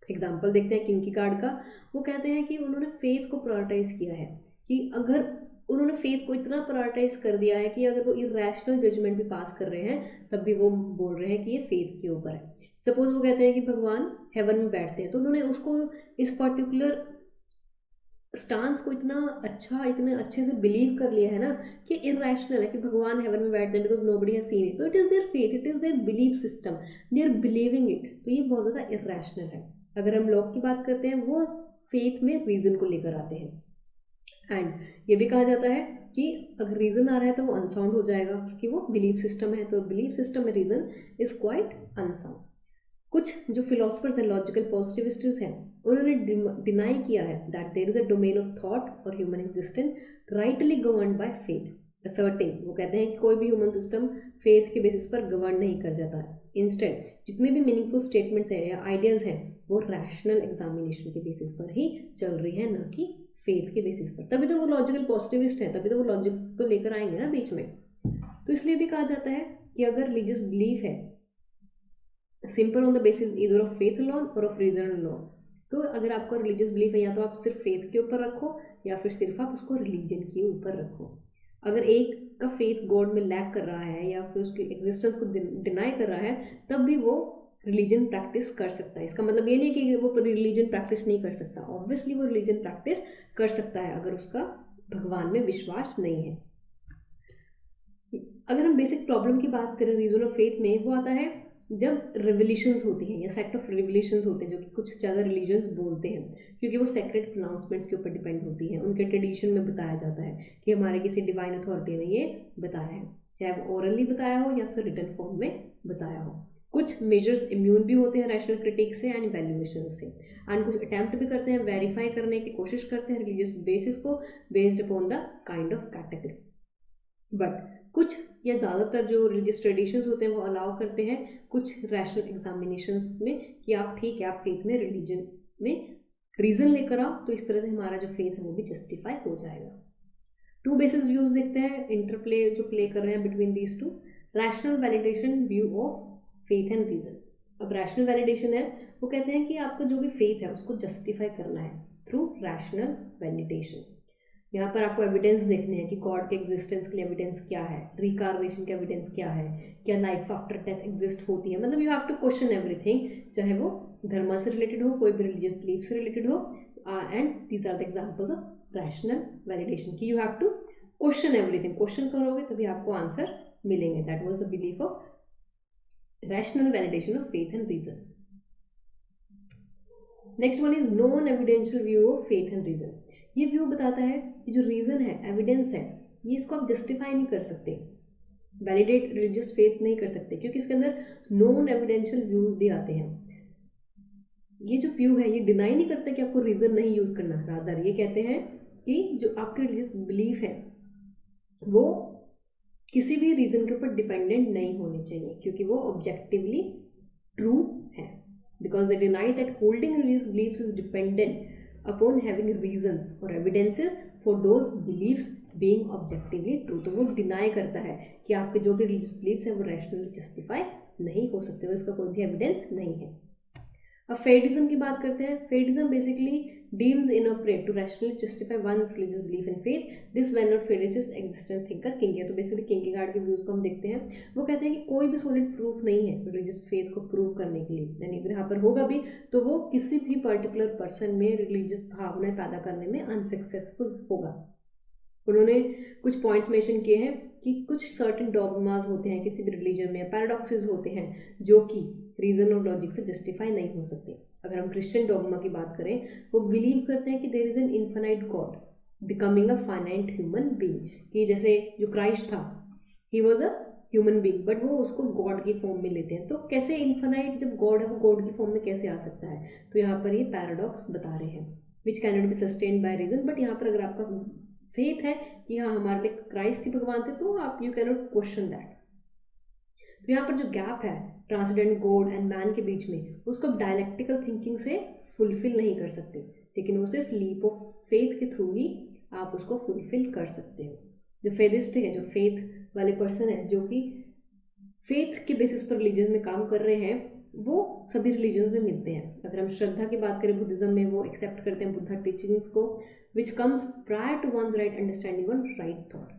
एग्जाम्पल देखते हैं किंकीगार्ड का। वो कहते हैं कि उन्होंने फेथ को प्रायोरिटाइज किया है, कि अगर उन्होंने फेथ को इतना प्रायोरिटाइज कर दिया है कि अगर वो इरेशनल जजमेंट भी पास कर रहे हैं तब भी वो बोल रहे हैं कि ये फेथ के ऊपर है। सपोज वो कहते हैं कि भगवान हेवन में बैठते हैं, तो उन्होंने उसको इस पर्टिकुलर स्टांस को इतने अच्छे से बिलीव कर लिया है ना कि इरेशनल है कि भगवान हेवन में बैठते हैं, because nobody has seen it, तो it is their faith, it is their belief system, they are believing it, तो ये बहुत ज़्यादा इरेशनल है। अगर हम लॉक की बात करते हैं, वो फेथ में रीजन को लेकर आते हैं, एंड ये भी कहा जाता है कि अगर रीजन आ रहा है तो वो अनसाउंड हो जाएगा, क्योंकि वो बिलीफ सिस्टम है, तो बिलीफ सिस्टम में रीजन इज क्वाइट अनसाउंड। कुछ जो फिलोसफर्स हैं, लॉजिकल पॉजिटिविस्ट्स हैं, उन्होंने डिनाई किया है that there is a domain of thought और human existence rightly governed by faith, asserting, वो कहते हैं कि कोई भी ह्यूमन सिस्टम फेथ के बेसिस पर गवर्न नहीं कर जाता है। इंस्टेड जितने भी मीनिंगफुल स्टेटमेंट्स हैं या आइडियाज हैं वो रैशनल एग्जामिनेशन के बेसिस पर ही चल रही है, न कि फेथ के बेसिस पर। तभी तो वो लॉजिकल पॉजिटिविस्ट हैं, तभी तो वो लॉजिक तो लेकर आएंगे ना बीच में। तो इसलिए भी कहा जाता है कि अगर रिलीजियस बिलीफ है simple on the basis either of faith alone और ऑफ रीजन अलॉन, तो अगर आपका रिलीजियस बिलीफ है या तो आप सिर्फ फेथ के ऊपर रखो या फिर सिर्फ आप उसको रिलीजन के ऊपर रखो। अगर एक का फेथ गॉड में लैक कर रहा है या फिर उसकी एग्जिस्टेंस को डिनाई कर रहा है, तब भी वो रिलीजन प्रैक्टिस कर सकता है। इसका मतलब ये नहीं कि वो रिलीजन प्रैक्टिस नहीं कर सकता, ऑब्वियसली वो रिलीजन प्रैक्टिस कर सकता है अगर उसका भगवान में विश्वास नहीं है। अगर हम बेसिक प्रॉब्लम की बात करें रीजन ऑफ फेथ में, वो आता है जब रिवोल्यूशंस होती हैं या सेट ऑफ रिवोल्यूशंस होते हैं जो कि कुछ ज़्यादा रिलीजन्स बोलते हैं, क्योंकि वो सेक्रेट प्रोनाउंसमेंट्स के ऊपर डिपेंड होती हैं, उनके ट्रेडिशन में बताया जाता है कि हमारे किसी डिवाइन अथॉरिटी ने ये बताया है, चाहे वो ओरली बताया हो या फिर रिटन फॉर्म में बताया हो। कुछ मेजर्स इम्यून भी होते हैं रैशनल क्रिटिक से एंड इवैल्यूएशन से, एंड कुछ अटैम्प्ट भी करते हैं, वेरीफाई करने की कोशिश करते हैं रिलीजियस बेसिस को based upon the kind of category. But कुछ या ज़्यादातर जो रिलीजियस ट्रेडिशंस होते हैं वो अलाउ करते हैं कुछ रैशनल एग्जामिनेशंस में कि आप ठीक है, आप फेथ में रिलीजन में रीज़न लेकर आओ, तो इस तरह से हमारा जो फेथ है वो भी जस्टिफाई हो जाएगा। टू बेसिस व्यूज देखते हैं, इंटरप्ले जो प्ले कर रहे हैं between these two. Rational validation view of faith and reason. अब रैशनल वैलिडेशन है, वो कहते हैं कि आपका जो भी फेथ है उसको जस्टिफाई करना है थ्रू रैशनल वैलिडेशन। यहाँ पर आपको एविडेंस देखने हैं कि गॉड के एग्जिस्टेंस के लिए एविडेंस क्या है, रिकार्नेशन का एविडेंस क्या है, क्या लाइफ आफ्टर डेथ एग्जिस्ट होती है, मतलब you have to question everything, चाहे वो धर्म से रिलेटेड हो, कोई भी रिलीजियस बिलीफ से रिलेटेड हो, and these are the examples of rational validation कि you have to question everything. Question करोगे तभी आपको आंसर मिलेंगे। That was the belief of rational validation of faith and reason. Next one is non evidential view of faith and reason. ये व्यू बताता है कि जो रीजन है, एविडेंस है, ये इसको आप जस्टिफाई नहीं कर सकते, वैलिडेट रिलीजियस फेथ नहीं कर सकते, क्योंकि इसके अंदर नॉन एविडेंशियल व्यूज भी आते हैं। ये जो व्यू है ये डिनाई नहीं करता कि आपको रीजन नहीं यूज करना, रादर ये कहते हैं कि जो आपके रिलीजियस बिलीफ है वो किसी भी रीज़न के ऊपर डिपेंडेंट नहीं होने चाहिए, क्योंकि वो ऑब्जेक्टिवली ट्रू है, because they deny that holding religious beliefs is dependent upon having reasons और evidences for those believes being objectively true. तो वो डिनाई करता है कि आपके जो भी रिलीजियस बिलीव्स हैं वो रैशनली जस्टिफाई नहीं हो सकते, वो इसका कोई भी एविडेंस नहीं है। अब फेटिज्म की बात करते हैं। फेटिज्म basically deems inappropriate to rationally justify one's religious belief and faith. This when not fetishist existence thinker Kierkegaard। तो बेसिकली किंकेगार्ड के व्यूज को हम देखते हैं, वो कहते हैं कि कोई भी सॉलिड प्रूफ नहीं है रिलीजियस फेथ को प्रूव करने के लिए, यानी अगर यहाँ पर होगा भी तो वो किसी भी पर्टिकुलर पर्सन में रिलीजियस भावनाएं पैदा करने में अनसक्सेसफुल होगा। उन्होंने कुछ पॉइंट्स मेंशन किए हैं कि कुछ सर्टेन डॉगमास होते हैं किसी भी रिलीजन में, पैराडॉक्सेस होते हैं जो कि रीजन और लॉजिक से जस्टिफाई नहीं हो सकते। अगर हम क्रिश्चियन डॉगमा की बात करें, वो बिलीव करते हैं कि there is an infinite God becoming a finite human being, कि जैसे जो क्राइस्ट था he was a human being but वो उसको गॉड की फॉर्म में लेते हैं। तो कैसे इन्फाइनाइट जब गॉड है वो गॉड की फॉर्म में कैसे आ सकता है? तो यहाँ पर ये पैराडॉक्स बता रहे हैं which can not be sustained by reason. But यहाँ पर अगर आपका फेथ है कि हाँ हमारे लिए क्राइस्ट ही भगवान थे, तो आप you can not question that. तो यहाँ पर जो गैप है ट्रांसेंडेंट गॉड एंड मैन के बीच में, उसको आप डायलेक्टिकल थिंकिंग से फुलफिल नहीं कर सकते, लेकिन वो सिर्फ लीप ऑफ फेथ के थ्रू ही आप उसको फुलफिल कर सकते हो। जो फेथिस्ट है, जो फेथ वाले पर्सन है, जो कि फेथ के बेसिस पर रिलीजन में काम कर रहे हैं, वो सभी रिलीजन्स में मिलते हैं। अगर हम श्रद्धा की बात करें, बुद्धिज्म में वो एक्सेप्ट करते हैं बुद्धा टीचिंग्स को which comes prior to one's right understanding on right thought.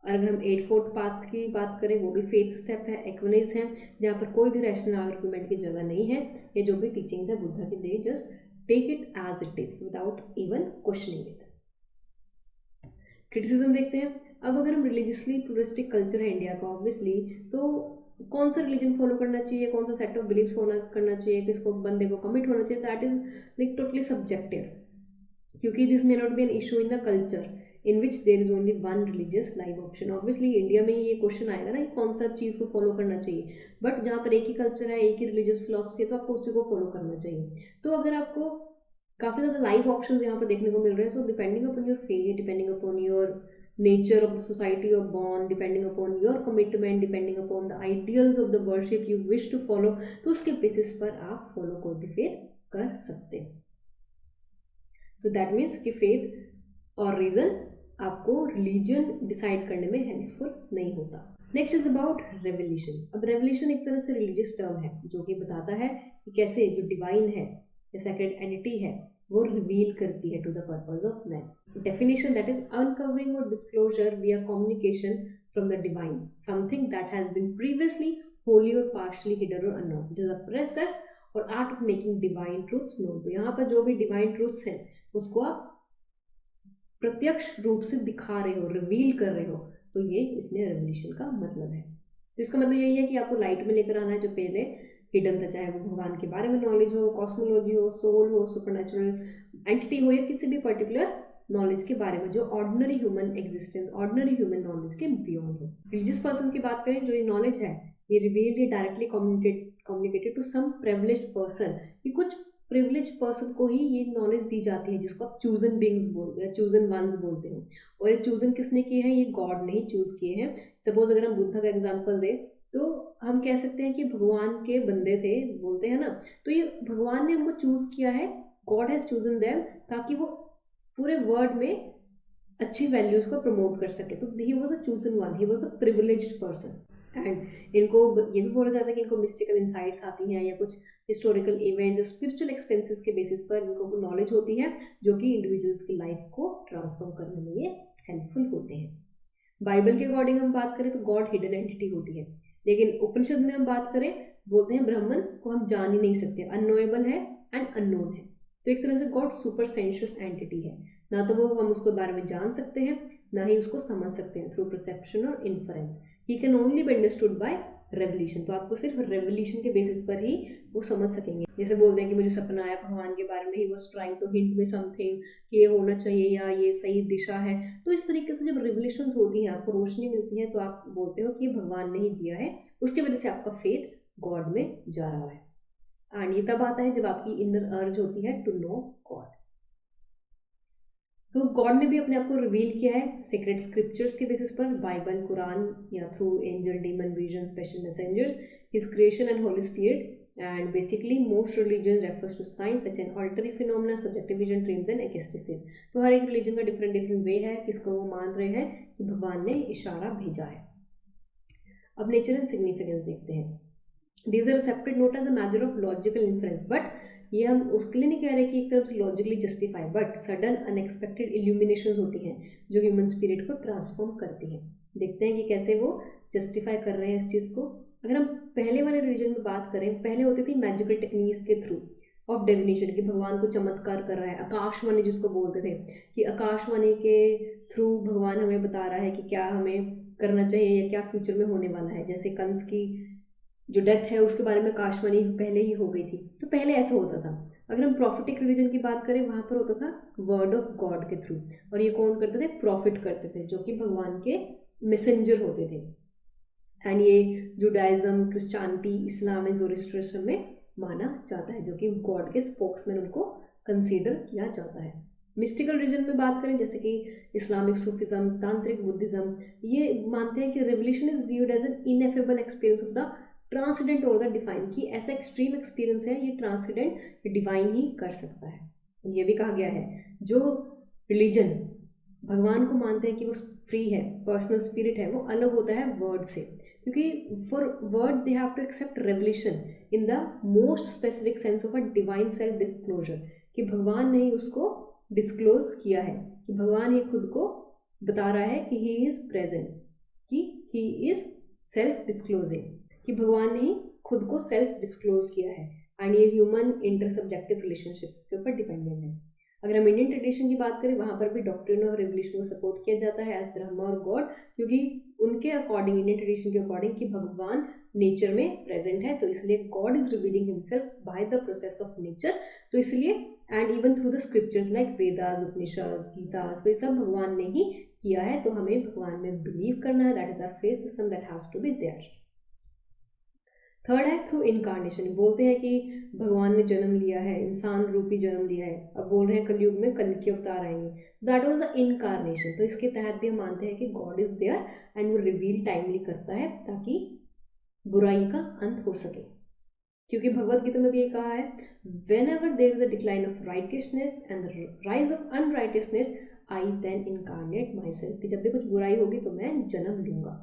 और अगर हम 8-4 पाथ की बात करें, वो भी फेथ स्टेप है, एक्विनेस है, जहाँ पर कोई भी रैशनल आर्गुमेंट की जगह नहीं है। ये जो भी टीचिंग्स है बुद्धा की, they just take it as it is without even questioning it. Criticism देखते हैं। अब अगर हम रिलीजियसली प्लूरिस्टिक कल्चर है इंडिया का ऑब्वियसली, तो कौन सा रिलीजन फॉलो करना चाहिए, कौन सा सेट ऑफ बिलीव्स फॉलो करना चाहिए, किसको बंदे को कमिट होना चाहिए, that is like totally subjective, क्योंकि this may not be an issue in the culture in which there is only one religious live option. Obviously India में ही ये क्वेश्चन आएगा ना कि कौन सा चीज़ को फॉलो करना चाहिए, बट जहाँ पर एक ही कल्चर है, एक ही रिलीजियस फिलोसफी है, तो आपको उसी को फॉलो करना चाहिए। तो अगर आपको काफ़ी ज़्यादा लाइव ऑप्शंस यहाँ पर देखने को मिल रहे हैं, so depending upon your faith, depending upon your nature of the society you're born, depending upon your commitment, depending upon the ideals of the worship you wish to follow, तो उसके बेसिस पर आप फॉलो कोई भी फेथ कर सकते हैं। तो दैट मीन्स कि फेथ और रीजन आपको रिलीजन डिसाइड करने में हेल्पफुल नहीं होता। Next is about revolution. अब रेवल्यूशन एक तरह से रिलीजियस टर्म है जो कि बताता है कि कैसे जो डिवाइन है या सेक्रेड एंटिटी है वो रिवील करती है to the purpose of man. Definition, that is uncovering or disclosure via communication from the divine, something that has been previously wholly or partially hidden or unknown. It is a process or art of making divine truths known. तो यहाँ पर जो भी divine truths हैं उसको आप प्रत्यक्ष रूप से दिखा रहे हो, रिवील कर रहे हो, तो ये इसमें रेवल्यूशन का मतलब है। तो इसका मतलब यही है कि आपको लाइट में लेकर आना है जो पहले हिडन था, चाहे वो भगवान के बारे में नॉलेज हो, कॉस्मोलॉजी हो, सोल हो, सुपरनैचुरल एंटिटी हो, या किसी भी पर्टिकुलर नॉलेज के बारे में जो ordinary human existence, ordinary human knowledge के बियॉन्ड हो। रिलीजियस पर्सन की बात करें, जो ये नॉलेज है ये रिवील, ये directly communicated to some privileged person, कि कुछ प्रिविलेज पर्सन को ही ये नॉलेज दी जाती है जिसको आप चूजन बींग्स बोलते हैं, चूजन वंस बोलते हो। और ये चूजन किसने किए हैं? ये गॉड ने ही चूज किए हैं। सपोज अगर हम बुद्धा का एग्जाम्पल दें तो हम कह सकते हैं कि भगवान के बंदे थे, बोलते हैं ना, तो ये भगवान ने उनको चूज किया है, गॉड हैज चूजन देम, ताकि वो पूरे वर्ल्ड में अच्छी वैल्यूज को प्रमोट कर सके। तो ही was a chosen one, he was the privileged person. And इनको ये भी बोला जाता है कि इनको मिस्टिकल इंसाइट्स आती हैं या कुछ हिस्टोरिकल इवेंट्स या स्पिरिचुअल एक्सपेंसेस के बेसिस पर इनको नॉलेज होती है जो कि इंडिविजुअल्स की लाइफ को ट्रांसफॉर्म करने में ये हेल्पफुल होते हैं। बाइबल के अकॉर्डिंग हम बात करें तो गॉड हिडन एंटिटी होती है, लेकिन उपनिषद में हम बात करें बोलते हैं ब्राह्मण को हम जान ही नहीं सकते, अननोएबल है एंड अननोन है। तो एक तरह से गॉड सुपर सेंशियस एंटिटी है, ना तो वो हम उसके बारे में जान सकते हैं ना ही उसको समझ सकते हैं थ्रू परसेप्शन और inference. He can only be understood by revolution. तो आपको सिर्फ रेवल्यूशन के बेसिस पर ही वो समझ सकेंगे। जैसे बोलते हैं कि मुझे सपना आया भगवान के बारे में, he was trying to hint में समथिंग कि ये होना चाहिए या ये सही दिशा है। तो इस तरीके से जब रिवलेशंस होती हैं, आपको रोशनी मिलती है, तो आप बोलते हो कि ये भगवान ने ही दिया है, उसकी वजह से आपका फेथ गॉड में जा रहा है। एंड ये तब आता है जब आपकी इनर अर्ज होती है टू नो गॉड। तो गॉड ने भी अपने आप को रिवील किया है सीक्रेट स्क्रिप्चर्स के बेसिस पर, बाइबल, कुरान, या through angel, demon, vision, special messengers, his creation and Holi spirit. And basically most religion refers to signs such as auditory phenomena, subjective vision, dreams and ecstasies. तो हर एक रिलीजन का डिफरेंट वे है किसको वो मान रहे हैं कि भगवान ने इशारा भेजा है. अब नेचर एंड सिग्निफिकेंस देखते हैं. These are accepted not as a matter of logical inference, but ये हम उसके लिए नहीं कह रहे कि एक तरफ से logically justify, but sudden unexpected illuminations होती हैं जो ह्यूमन स्पिरिट को ट्रांसफॉर्म करती हैं. देखते हैं कि कैसे वो जस्टिफाई कर रहे हैं इस चीज़ को. अगर हम पहले वाले रिलीजन में बात करें, पहले होती थी मैजिकल टेक्निक्स के थ्रू ऑफ डिविनेशन, कि भगवान को चमत्कार कर रहा है. आकाशवाणी जिसको बोलते थे कि आकाशवाणी के थ्रू भगवान हमें बता रहा है कि क्या हमें करना चाहिए या क्या फ्यूचर में होने वाला है. जैसे कंस की जो डेथ है उसके बारे में आकाशवाणी पहले ही हो गई थी. तो पहले ऐसा होता था. अगर हम प्रॉफिटिक रिलीजन की बात करें, वहाँ पर होता था वर्ड ऑफ गॉड के थ्रू. और ये कौन करते थे? प्रॉफिट करते थे, जो कि भगवान के मैसेंजर होते थे. एंड ये जुडाइज्म, क्रिश्चियनिटी, इस्लाम एंड ज़ोरेस्ट्रियनिज्म में माना जाता है, जो कि गॉड के स्पोक्समैन उनको कंसीडर किया जाता है. मिस्टिकल रिलीजन में बात करें, जैसे कि इस्लामिक, सूफिज्म, तांत्रिक बुद्धिज्म, ये मानते हैं कि revelation is viewed as an ineffable experience of the transcendent और द डिवाइन, की ऐसा एक्सट्रीम एक्सपीरियंस है ये ट्रांसेंडेंट डिवाइन ही कर सकता है. ये भी कहा गया है जो रिलीजन भगवान को मानते हैं कि वो फ्री है, पर्सनल स्पिरिट है, वो अलग होता है वर्ड से. क्योंकि for word they have to accept revelation in the most specific sense of a divine self disclosure, कि भगवान ने ही उसको डिस्क्लोज किया है, कि भगवान ही खुद को बता रहा है कि ही इज प्रेजेंट, कि ही इज सेल्फ डिस्क्लोजिंग, कि भगवान ने ही खुद को सेल्फ डिस्क्लोज किया है. एंड ये ह्यूमन इंटर सब्जेक्टिव रिलेशनशिप के ऊपर डिपेंडेंट है. अगर हम इंडियन ट्रेडिशन की बात करें, वहाँ पर भी डॉक्ट्रिन ऑफ रेवल्यूशन को सपोर्ट किया जाता है एज ब्रह्मा और गॉड, क्योंकि उनके अकॉर्डिंग, इंडियन ट्रेडिशन के अकॉर्डिंग, कि भगवान नेचर में प्रेजेंट है, तो इसलिए God is revealing himself by the process of nature. तो इसलिए and even through the scriptures like Vedas, Upanishad, Gita, तो ये सब भगवान ने ही किया है. तो हमें भगवान में बिलीव करना है. That is our faith system that has to be there. Third है थ्रू इनकारनेशन. बोलते हैं कि भगवान ने जन्म लिया है, इंसान रूपी जन्म लिया है. अब बोल रहे हैं कलयुग में कल के अवतार आएंगे, दैट वाज अ इनकारनेशन. तो इसके तहत भी हम मानते हैं कि गॉड इज देयर एंड वो रिवील टाइमली करता है ताकि बुराई का अंत हो सके. क्योंकि भगवद गीता में भी ये कहा है, whenever there is a decline of righteousness and rise of unrighteousness, I then incarnate myself, कि जब भी कुछ बुराई होगी तो मैं जन्म लूंगा.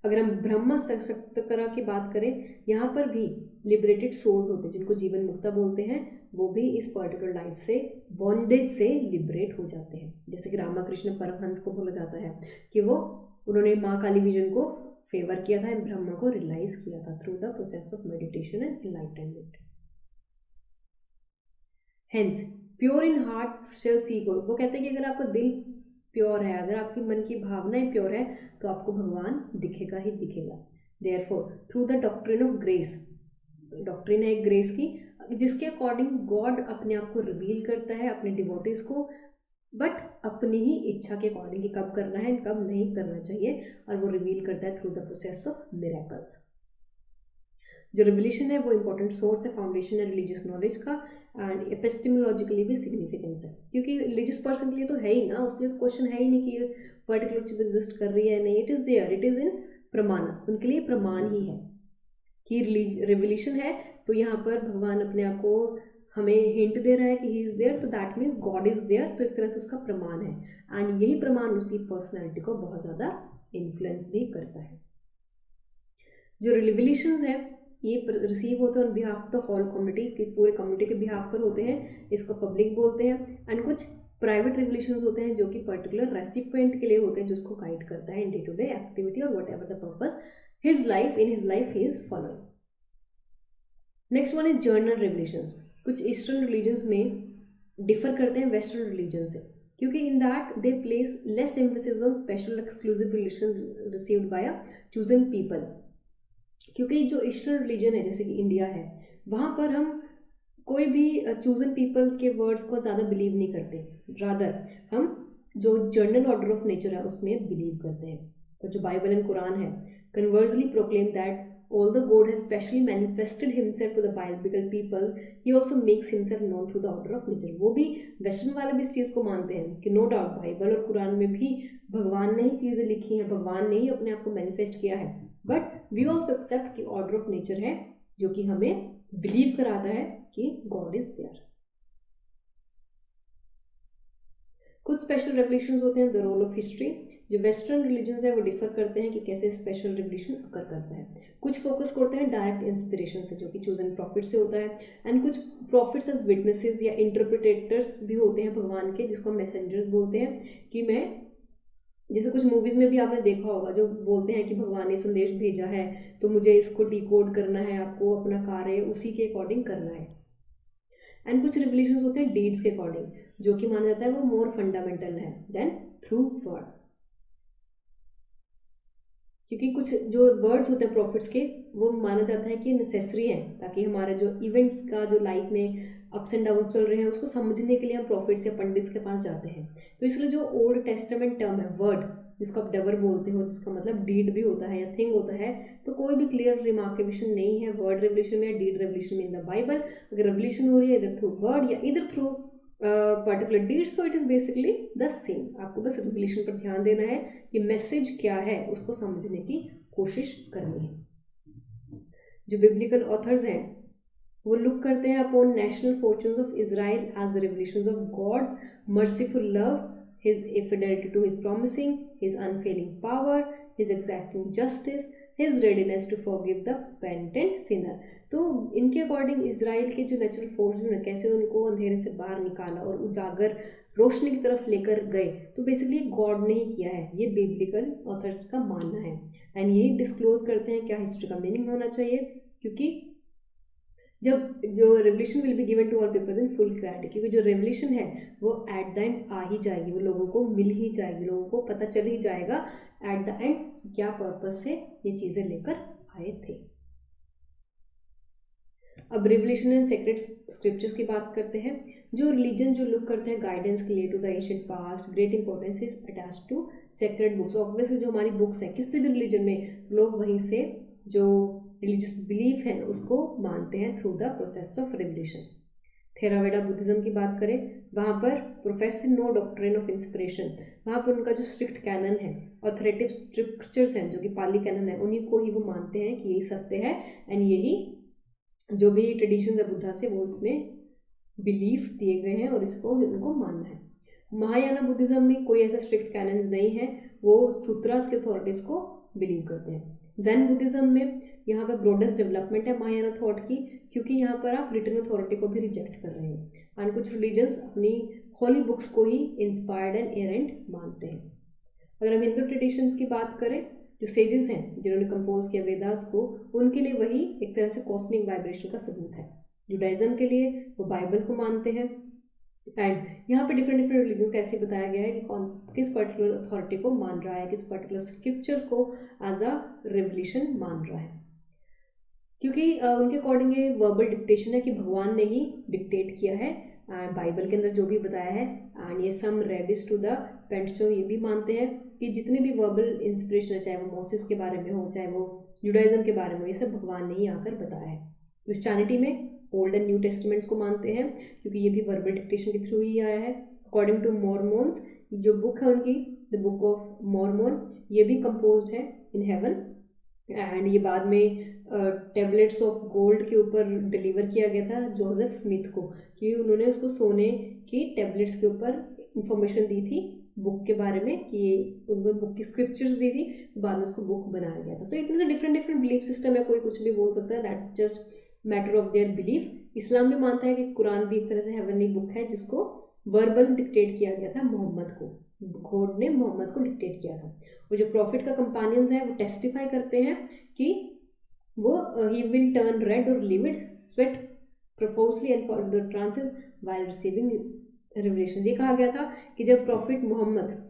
अगर हम ब्रह्म सशक्तकरा की बात करें, यहाँ पर भी लिबरेटेड सोल्स होते हैं जिनको जीवन मुक्ता बोलते हैं, वो भी इस पर्टिकुलर लाइफ से, बॉन्डेज से लिबरेट हो जाते हैं. जैसे कि रामकृष्ण परमहंस को बोला जाता है कि वो उन्होंने माँ काली विजन को फेवर किया था, ब्रह्म को रियलाइज किया था through the process of meditation and enlightenment. Hence pure in heart shall see God. वो कहते हैं कि अगर आपका दिल प्योर है, अगर आपकी मन की भावनाएं प्योर है, तो आपको भगवान दिखेगा ही दिखेगा. Therefore through the doctrine of grace, doctrine है ग्रेस की, जिसके अकॉर्डिंग गॉड अपने आप को रिवील करता है अपने डिवोटीज को, बट अपनी ही इच्छा के अकॉर्डिंग, कि कब करना है कब नहीं करना चाहिए, और वो रिवील करता है through the process of miracles. जो रिवल्यूशन है वो इंपॉर्टेंट सोर्स है, फाउंडेशन है रिलीजियस नॉलेज का, एंड एपिस्टेमोलॉजिकली भी सिग्निफिकेंस है. क्योंकि रिलीजियस पर्सन के लिए तो है ही ना, उसके लिए तो क्वेश्चन है ही नहीं कि ये पर्टिकुलर चीज़ एग्जिस्ट कर रही है नहीं. It is there, it is in प्रमाण. उनके लिए प्रमाण ही है कि रिवल्यूशन है, तो यहाँ पर भगवान अपने आप को हमें हिंट दे रहा है कि ही इज़ देयर, तो that means God is there. तो एक तरह से उसका प्रमाण है, एंड यही प्रमाण उसकी पर्सनैलिटी को बहुत ज़्यादा इन्फ्लुएंस भी करता है. जो रिवल्यूशंस है ये रिसीव होते हैं on behalf of the whole community, कि पूरे कम्युनिटी के बिहाफ पर होते हैं, इसको पब्लिक बोलते हैं. एंड कुछ प्राइवेट रिवल्यूशंस होते हैं जो कि पर्टिकुलर रेसिपिएंट के लिए होते हैं, जिसको गाइड करता है in day to day activity और whatever the purpose his life in his life he is following. Next one is general revelations. कुछ ईस्टर्न रिलीजन्स में डिफर करते हैं वेस्टर्न रिलीजन से, क्योंकि in that they place less emphasis on special exclusive relation received by a chosen people. क्योंकि जो ईस्टर्न रिलीजन है जैसे कि इंडिया है, वहाँ पर हम कोई भी चूजन पीपल के वर्ड्स को ज़्यादा बिलीव नहीं करते, रादर हम जो जर्नल ऑर्डर ऑफ नेचर है उसमें बिलीव करते हैं. और जो बाइबल एंड कुरान है conversely proclaim that although God has specially manifested himself to the biblical people, he also makes himself known through the order of nature. वो भी वेस्टर्न वाले भी इस चीज़ को मानते हैं कि नो डाउट बाइबल और कुरान में भी भगवान ने ही चीज़ें लिखी हैं, भगवान ने ही अपने आप को मैनिफेस्ट किया है, बट वी ऑल्सो एक्सेप्ट कि ऑर्डर ऑफ नेचर है जो कि हमें बिलीव कराता है कि गॉड इज देयर। कुछ स्पेशल रेवल्यूशंस होते हैं, द रोल ऑफ हिस्ट्री। जो वेस्टर्न रिलीजन्स है वो डिफर करते हैं कि कैसे स्पेशल रेवल्यूशन अकर करता है। कुछ फोकस करते हैं डायरेक्ट इंस्पिरेशन से, जो कि चूजन प्रॉफिट से होता है, एंड कुछ प्रॉफिट्स एज विटनेसेस या इंटरप्रिटेटर्स भी होते हैं भगवान के, जिसको हम मैसेंजर्स बोलते हैं। कि मैं जैसे कुछ मूवीज़ में भी आपने देखा होगा जो बोलते हैं कि भगवान ने संदेश भेजा है तो मुझे इसको डिकोड करना है, आपको अपना कार्य उसी के अकॉर्डिंग करना है। एंड कुछ रिवल्यूशंस होते हैं डीड्स के अकॉर्डिंग, जो कि माना जाता है वो मोर फंडामेंटल है देन थ्रू वर्ड्स, क्योंकि कुछ जो वर्ड्स होते हैं प्रॉफिट्स के वो माना जाता है कि नेसेसरी हैं, ताकि हमारे जो इवेंट्स का जो लाइफ में अप्स एंड डाउन चल रहे हैं उसको समझने के लिए हम प्रॉफिट्स या पंडित्स के पास जाते हैं। तो इसलिए जो ओल्ड टेस्टामेंट टर्म है वर्ड, जिसको आप डवर बोलते हो, जिसका मतलब डीड भी होता है या थिंग होता है, तो कोई भी क्लियर रिमार्केशन नहीं है वर्ड रेवल्यूशन में या डीड रेवल्यूशन में इन द बाइबल। अगर रेवल्यूशन हो रही है इधर थ्रू वर्ड या इधर थ्रू पर्टिकुलर डीड्स, तो it is basically the same. आपको बस रेवल्यूशन पर ध्यान देना है कि मैसेज क्या है उसको समझने की कोशिश करनी है। जो बिब्लिकल ऑथर्स हैं वो लुक करते हैं upon national fortunes of Israel as the revelations of God's merciful love, his fidelity to his promising, his unfailing power, his exacting justice, his readiness to forgive the penitent sinner. तो इनके अकॉर्डिंग इजराइल के जो नेचुरल फोर्स ने कैसे उनको अंधेरे से बाहर निकाला और उजागर रोशनी की तरफ लेकर गए, तो बेसिकली गॉड ने ही किया है, ये बिब्लिकल ऑथर्स का मानना है। एंड यही डिस्क्लोज करते हैं क्या हिस्ट्री का मीनिंग होना चाहिए, क्योंकि जब जो revelation will be given to all peoples in full clarity, क्योंकि जो रेवल्यूशन है वो एट द एंड आ ही जाएगी, वो लोगों को मिल ही जाएगी, लोगों को पता चल ही जाएगा एट द एंड क्या पर्पस से ये चीज़ें लेकर आए थे। अब रिवल्यूशन एंड सेक्रेट स्क्रिप्चर्स की बात करते हैं। जो रिलीजन जो लुक करते हैं गाइडेंस के लिए to the ancient past, great importance is attached to sacred books. Obviously जो हमारी बुक्स हैं किसी भी रिलीजन में, लोग वहीं से जो रिलीजियस बिलीफ है उसको मानते हैं through the process of revelation. Theravada Buddhism की बात करें, वहाँ पर profess no doctrine of inspiration, वहाँ पर उनका जो स्ट्रिक्ट कैनन है, ऑथोरेटिव स्क्रिप्चर्स हैं जो कि पाली कैनन है, उन्हीं को ही वो मानते हैं कि यही सत्य है, एंड यही जो भी ट्रेडिशंस है बुद्धा से वो उसमें बिलीफ दिए गए हैं और इसको उनको मानना है। महायाना बुद्धिज्म में कोई ऐसा स्ट्रिक्ट कैनन्स नहीं है, वो सूत्रास के अथॉरिटीज को बिलीव करते हैं। जैन बुद्धिज्म में यहाँ पर ब्रॉडेस्ट डेवलपमेंट है महायाना थॉट की, क्योंकि यहाँ पर आप रिटन अथॉरिटी को भी रिजेक्ट कर रहे हैं, एंड कुछ रिलीजन्स अपनी होली बुक्स को ही इंस्पायर्ड एंड एरेंट मानते हैं। अगर हम हिंदू ट्रेडिशंस की बात करें, जो सेजेस हैं जिन्होंने कंपोज किया वेदास को, उनके लिए वही एक तरह से कॉस्मिक वाइब्रेशन का सबूत है। जुडाइज्म के लिए वो बाइबल को मानते हैं, एंड यहाँ पे डिफरेंट डिफरेंट रिलीजन्स का ऐसे बताया गया है कि कौन किस पर्टिकुलर अथॉरिटी को मान रहा है, किस पर्टिकुलर स्क्रिप्चर्स को एज अ रेवल्यूशन मान रहा है, क्योंकि उनके अकॉर्डिंग ये वर्बल डिक्टेशन है कि भगवान ने ही डिक्टेट किया है बाइबल के अंदर जो भी बताया है। एंड ये सम रेबिस टू द पेंटचो ये भी मानते हैं कि जितने भी वर्बल इंस्पिरेशन है, चाहे वो मोसेस के बारे में हो, चाहे वो जुडाइज्म के बारे में हो, ये सब भगवान ने ही आकर बताया है। क्रिश्चियनिटी में ओल्ड एंड न्यू टेस्टमेंट्स को मानते हैं, क्योंकि ये भी वर्बल डिक्टेशन के थ्रू ही आया है। अकॉर्डिंग टू मॉर्मोन्स, जो बुक है उनकी द बुक ऑफ मॉर्मोन, ये भी कंपोज्ड है इन हेवन, एंड ये बाद में टेबलेट्स ऑफ गोल्ड के ऊपर डिलीवर किया गया था जोसेफ स्मिथ को, कि उन्होंने उसको सोने की टेबलेट्स के ऊपर इंफॉर्मेशन दी थी बुक के बारे में, कि उनको बुक की स्क्रिप्चर्स दी थी, बाद में उसको बुक बनाया गया था। तो इतने से डिफरेंट डिफरेंट बिलीफ सिस्टम है, कोई कुछ भी बोल सकता है, that just matter of their belief. Islam भी मानता है कि कुरान भी एक तरह से हेवनली बुक है, जिसको वर्बल डिक्टेट किया गया था मोहम्मद को, गॉड ने मोहम्मद को डिक्टेट किया था। और जो प्रॉफिट का कंपेनियंस है वो टेस्टिफाई करते हैं कि वो ही विल टर्न रेड और livid, sweat profusely and for the trances while receiving revelations. ये कहा गया था कि जब प्रॉफिट मोहम्मद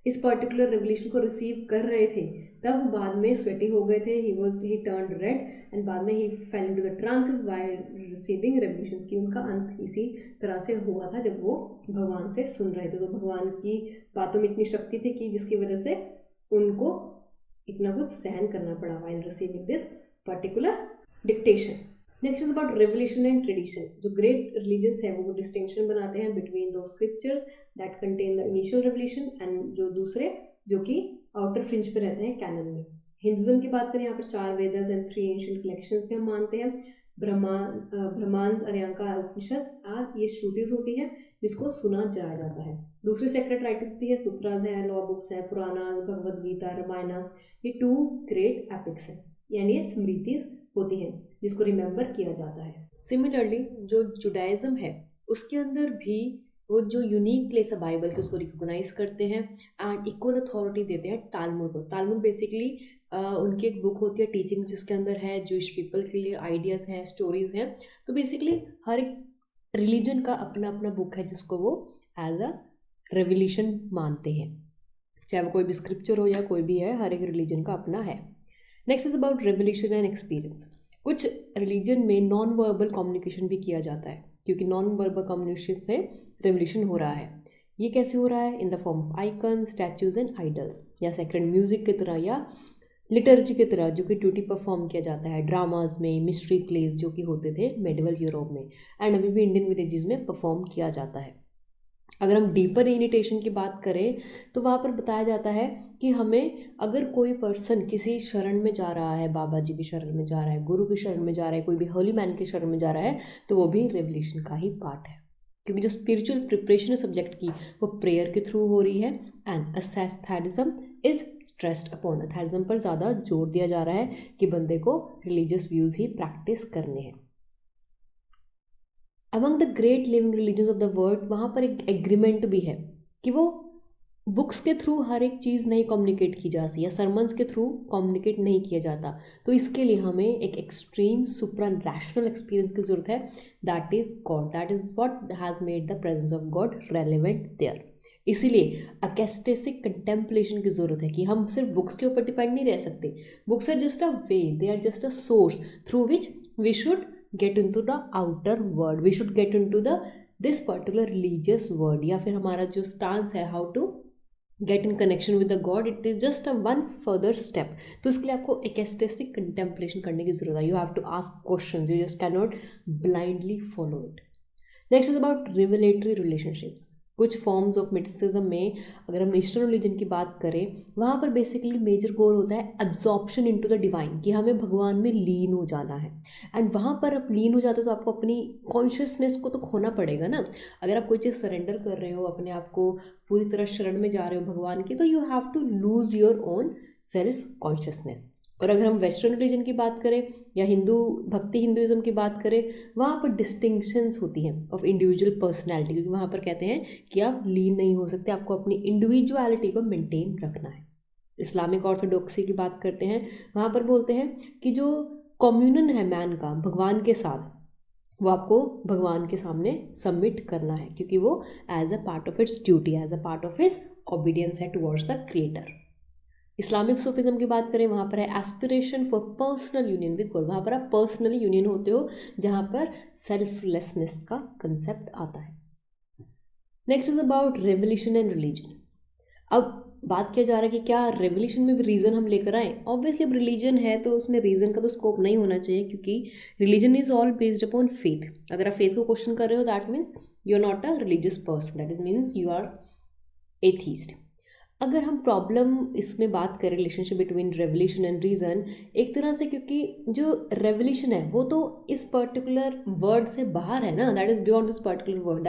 इस पर्टिकुलर रेवल्यूशन को रिसीव कर रहे थे, तब बाद में स्वेटी हो गए थे, ही टर्न रेड, एंड बाद में he fell into the trances while receiving revelations, की उनका अंत इसी तरह से हुआ था जब वो भगवान से सुन रहे थे। तो भगवान की बातों में इतनी शक्ति थी कि जिसकी वजह से उनको इतना कुछ सहन करना पड़ा while receiving this particular dictation. Next is about revolution and tradition. जो ग्रेट रिलीजियस है वो डिस्टिंक्शन बनाते हैं बिटवीन दो scriptures that contain the initial revolution and जो दूसरे जो कि आउटर फ्रिंज पे रहते हैं कैनन में. हिंदुज्म की बात करें यहाँ पर 4 वेदास एंड 3 एंशिएंट कलेक्शंस पे हम मानते हैं. ब्रह्मांड अर्यांका उपनिषद ये श्रुतिज होती हैं जिसको सुना जाया जाता है. दूसरे सेक्रेट राइटिंग्स भी है, सूत्रास है, लॉ बुक्स है, पुराना, भगवद गीता, रामायण. ये 2 ग्रेट एपिक्स हैं यानी ये स्मृतिज होती हैं जिसको रिमेंबर किया जाता है. सिमिलरली जो जुडाइज्म है उसके अंदर भी वो जो यूनिक प्लेस है बाइबल के उसको रिकॉग्नाइज करते हैं एंड इक्वल अथॉरिटी देते हैं तालमुड को. तालमुड बेसिकली उनकी एक बुक होती है टीचिंग जिसके अंदर है जूइश पीपल के लिए आइडियाज़ हैं, स्टोरीज हैं. तो बेसिकली हर एक रिलीजन का अपना अपना बुक है जिसको वो एज अ रेवल्यूशन मानते हैं, चाहे वो कोई भी स्क्रिप्चर हो या कोई भी है, हर एक रिलीजन का अपना है. Next is about revolution and experience. कुछ रिलीजन में नॉन वर्बल कम्युनिकेशन भी किया जाता है क्योंकि नॉन वर्बल कम्युनिकेशन से रेवल्यूशन हो रहा है. ये कैसे हो रहा है? In the form of icon, statues and idols, या सेक्रेड म्यूजिक की तरह या लिटर्जी की तरह जो कि ड्यूटी परफॉर्म किया जाता है ड्रामाज में, मिस्ट्री प्लेस जो कि होते थे मेडिवल यूरोप में एंड अभी भी इंडियन विलेजेस में परफॉर्म किया जाता है. अगर हम डीपर इनिटेशन की बात करें तो वहाँ पर बताया जाता है कि हमें अगर कोई पर्सन किसी शरण में जा रहा है, बाबा जी की शरण में जा रहा है, गुरु की शरण में जा रहा है, कोई भी होली मैन की शरण में जा रहा है, तो वो भी रेवल्यूशन का ही पार्ट है क्योंकि जो स्पिरिचुअल प्रिपरेशन है सब्जेक्ट की वो प्रेयर के थ्रू हो रही है. And asceticism is stressed upon. Asceticism पर ज़्यादा जोर दिया जा रहा है कि बंदे को रिलीजियस व्यूज़ ही प्रैक्टिस करने हैं. Among the great living religions of the world वहाँ पर एक एग्रीमेंट भी है कि वो बुक्स के थ्रू हर एक चीज़ नहीं कम्युनिकेट की जा सकती या सरमन्स के थ्रू कम्युनिकेट नहीं किया जाता. तो इसके लिए हमें एक एक्सट्रीम सुपर रैशनल एक्सपीरियंस की ज़रूरत है. That is God. That is what has made the presence of God relevant there. इसीलिए अकेस्टेसिक कंटेम्पलेशन की ज़रूरत है कि हम सिर्फ बुक्स के ऊपर डिपेंड नहीं रह सकते. Books are just a way, they are just a source through which we should get into the outer world, we should get into the this particular religious world, या फिर हमारा जो stance है how to get in connection with the God, it is just a one further step. तो इसके लिए आपको ecstatic contemplation करने की ज़रूरत है. You have to ask questions, you just cannot blindly follow it. Next is about revelatory relationships. कुछ फॉर्म्स ऑफ मिस्टिसिज्म में अगर हम ईस्टर्न रिलीजन की बात करें वहाँ पर बेसिकली मेजर गोल होता है एब्जॉर्प्शन इनटू द डिवाइन, कि हमें भगवान में लीन हो जाना है. एंड वहाँ पर आप लीन हो जाते हो तो आपको अपनी कॉन्शियसनेस को तो खोना पड़ेगा ना. अगर आप कोई चीज़ सरेंडर कर रहे हो, अपने आप को पूरी तरह शरण में जा रहे हो भगवान की, तो you have to lose your own self consciousness. और अगर हम वेस्टर्न रिलीजन की बात करें या हिंदुइज्म की बात करें वहाँ पर डिस्टिंक्शंस होती हैं ऑफ इंडिविजुअल पर्सनैलिटी, क्योंकि वहाँ पर कहते हैं कि आप लीन नहीं हो सकते, आपको अपनी इंडिविजुअलिटी को मेंटेन रखना है. इस्लामिक ऑर्थोडॉक्सी की बात करते हैं वहाँ पर बोलते हैं कि जो कम्युनियन है मैन का भगवान के साथ वो आपको भगवान के सामने सबमिट करना है क्योंकि वो as a part of its duty, as a part of its obedience है towards the creator. Islamic Sufism की बात करें वहाँ पर है aspiration for personal union with God. वहाँ पर आप पर्सनली यूनियन होते हो जहाँ पर सेल्फलेसनेस का कंसेप्ट आता है. Next is about revolution and religion. अब बात किया जा रहा है कि क्या रेवल्यूशन में भी रीज़न हम लेकर आए. ऑब्वियसली अब रिलीजन है तो उसमें रीज़न का तो स्कोप नहीं होना चाहिए क्योंकि religion is all based upon faith. अगर आप फेथ को क्वेश्चन कर रहे हो that means you are not a religious person, that is means you are atheist. अगर हम प्रॉब्लम इसमें बात करें relationship between revelation and reason, एक तरह से क्योंकि जो रेवल्यूशन है वो तो इस पर्टिकुलर वर्ड से बाहर है ना, that is beyond this particular word,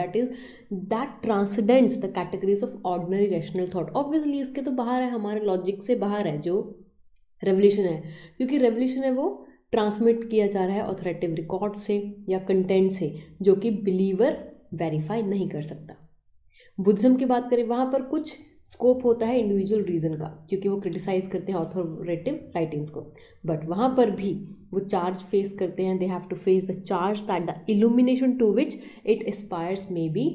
that transcends the categories of ordinary rational thought. Obviously इसके तो बाहर है, हमारे लॉजिक से बाहर है जो रेवल्यूशन है, क्योंकि रेवल्यूशन है वो ट्रांसमिट किया जा रहा है ऑथोरेटिव रिकॉर्ड से या कंटेंट से जो कि बिलीवर वेरीफाई नहीं कर सकता. बुद्धिज्म की बात करें वहाँ पर कुछ स्कोप होता है इंडिविजुअल रीजन का क्योंकि वो क्रिटिसाइज करते हैं ऑथोरेटिव राइटिंग्स को, बट वहाँ पर भी वो चार्ज फेस करते हैं. They have to face the charge that the illumination to which it aspires may be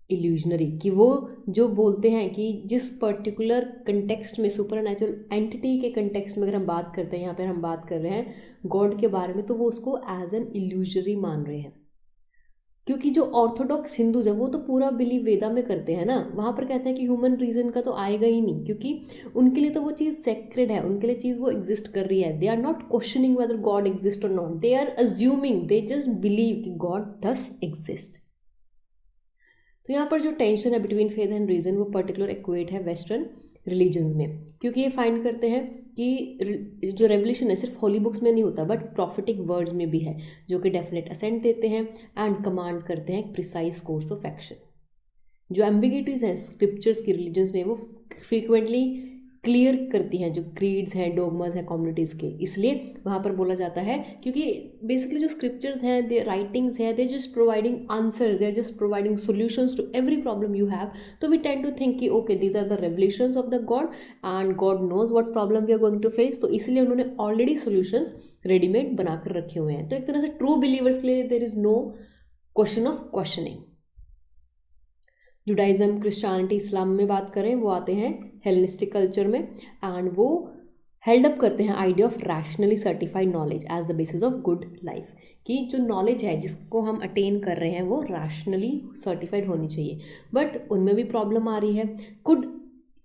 illusionary, कि वो जो बोलते हैं कि जिस पर्टिकुलर कंटेक्स्ट में सुपर नेचुरल एंटिटी के कंटेक्स्ट में अगर हम बात करते हैं, यहाँ पर हम बात कर रहे हैं गॉड के बारे में, तो वो उसको एज एन इल्यूजरी मान रहे हैं क्योंकि जो ऑर्थोडॉक्स हिंदूज है वो तो पूरा बिलीव वेदा में करते हैं ना, वहाँ पर कहते हैं कि ह्यूमन रीजन का तो आएगा ही नहीं, क्योंकि उनके लिए तो वो चीज़ सेक्रेड है, उनके लिए चीज़ वो एग्जिस्ट कर रही है। They are not questioning whether God exist और not, they are assuming, they just believe कि गॉड डस एग्जिस्ट। तो यहाँ पर जो टेंशन है बिटवीन फेथ एंड रीजन वो पर्टिकुलर इक्वेट है वेस्टर्न रिलीजन्स में, क्योंकि ये फाइंड करते हैं कि जो रेवल्यूशन है सिर्फ होली बुक्स में नहीं होता बट प्रॉफिटिक वर्ड्स में भी है, जो कि डेफिनेट असेंट देते हैं एंड कमांड करते हैं एक प्रिसाइज कोर्स ऑफ एक्शन। जो एम्बिगिटीज़ हैं स्क्रिप्चर्स की रिलीजन्स में वो फ्रीक्वेंटली क्लियर करती हैं जो क्रीड्स हैं, डोगमास हैं कम्युनिटीज़ के, इसलिए वहाँ पर बोला जाता है, क्योंकि बेसिकली जो स्क्रिप्चर्स हैं, दे राइटिंग्स हैं, they just providing answer, they are just providing solutions to every problem you have. तो वी टेंड टू थिंक कि okay these are the revelations of the God and God knows what problem we are going to face, तो इसलिए उन्होंने ऑलरेडी सोल्यूशंस रेडीमेड बनाकर रखे हुए हैं। तो एक तरह से ट्रू बिलीवर्स के लिए there is no question of questioning. Judaism, Christianity, Islam में बात करें वो आते हैं हेलेनिस्टिक कल्चर में एंड वो हेल्ड अप करते हैं idea of rationally certified knowledge as the basis of good life, कि जो नॉलेज है जिसको हम अटेन कर रहे हैं वो रैशनली सर्टिफाइड होनी चाहिए। बट उनमें भी प्रॉब्लम आ रही है। Could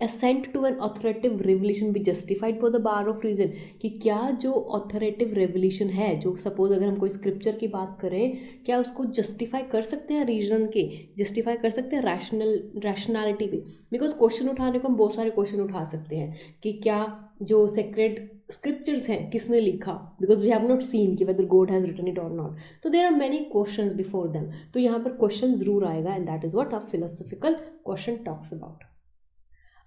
assent to an authoritative revelation be justified for the bar of reason, कि क्या जो ऑथोरेटिव रेवल्यूशन है, जो सपोज अगर हम कोई स्क्रिप्चर की बात करें, क्या उसको जस्टिफाई कर सकते हैं रीजन के, जस्टिफाई कर सकते हैं रैशनैलिटी पे? बिकॉज क्वेश्चन उठाने को हम बहुत सारे क्वेश्चन उठा सकते हैं कि क्या जो सेक्रेड स्क्रिप्चर्स हैं किसने लिखा, because we have not seen कि whether God has written it और नॉट, तो there are many questions before them. तो यहाँ पर क्वेश्चन जरूर आएगा and that is what a philosophical question talks about.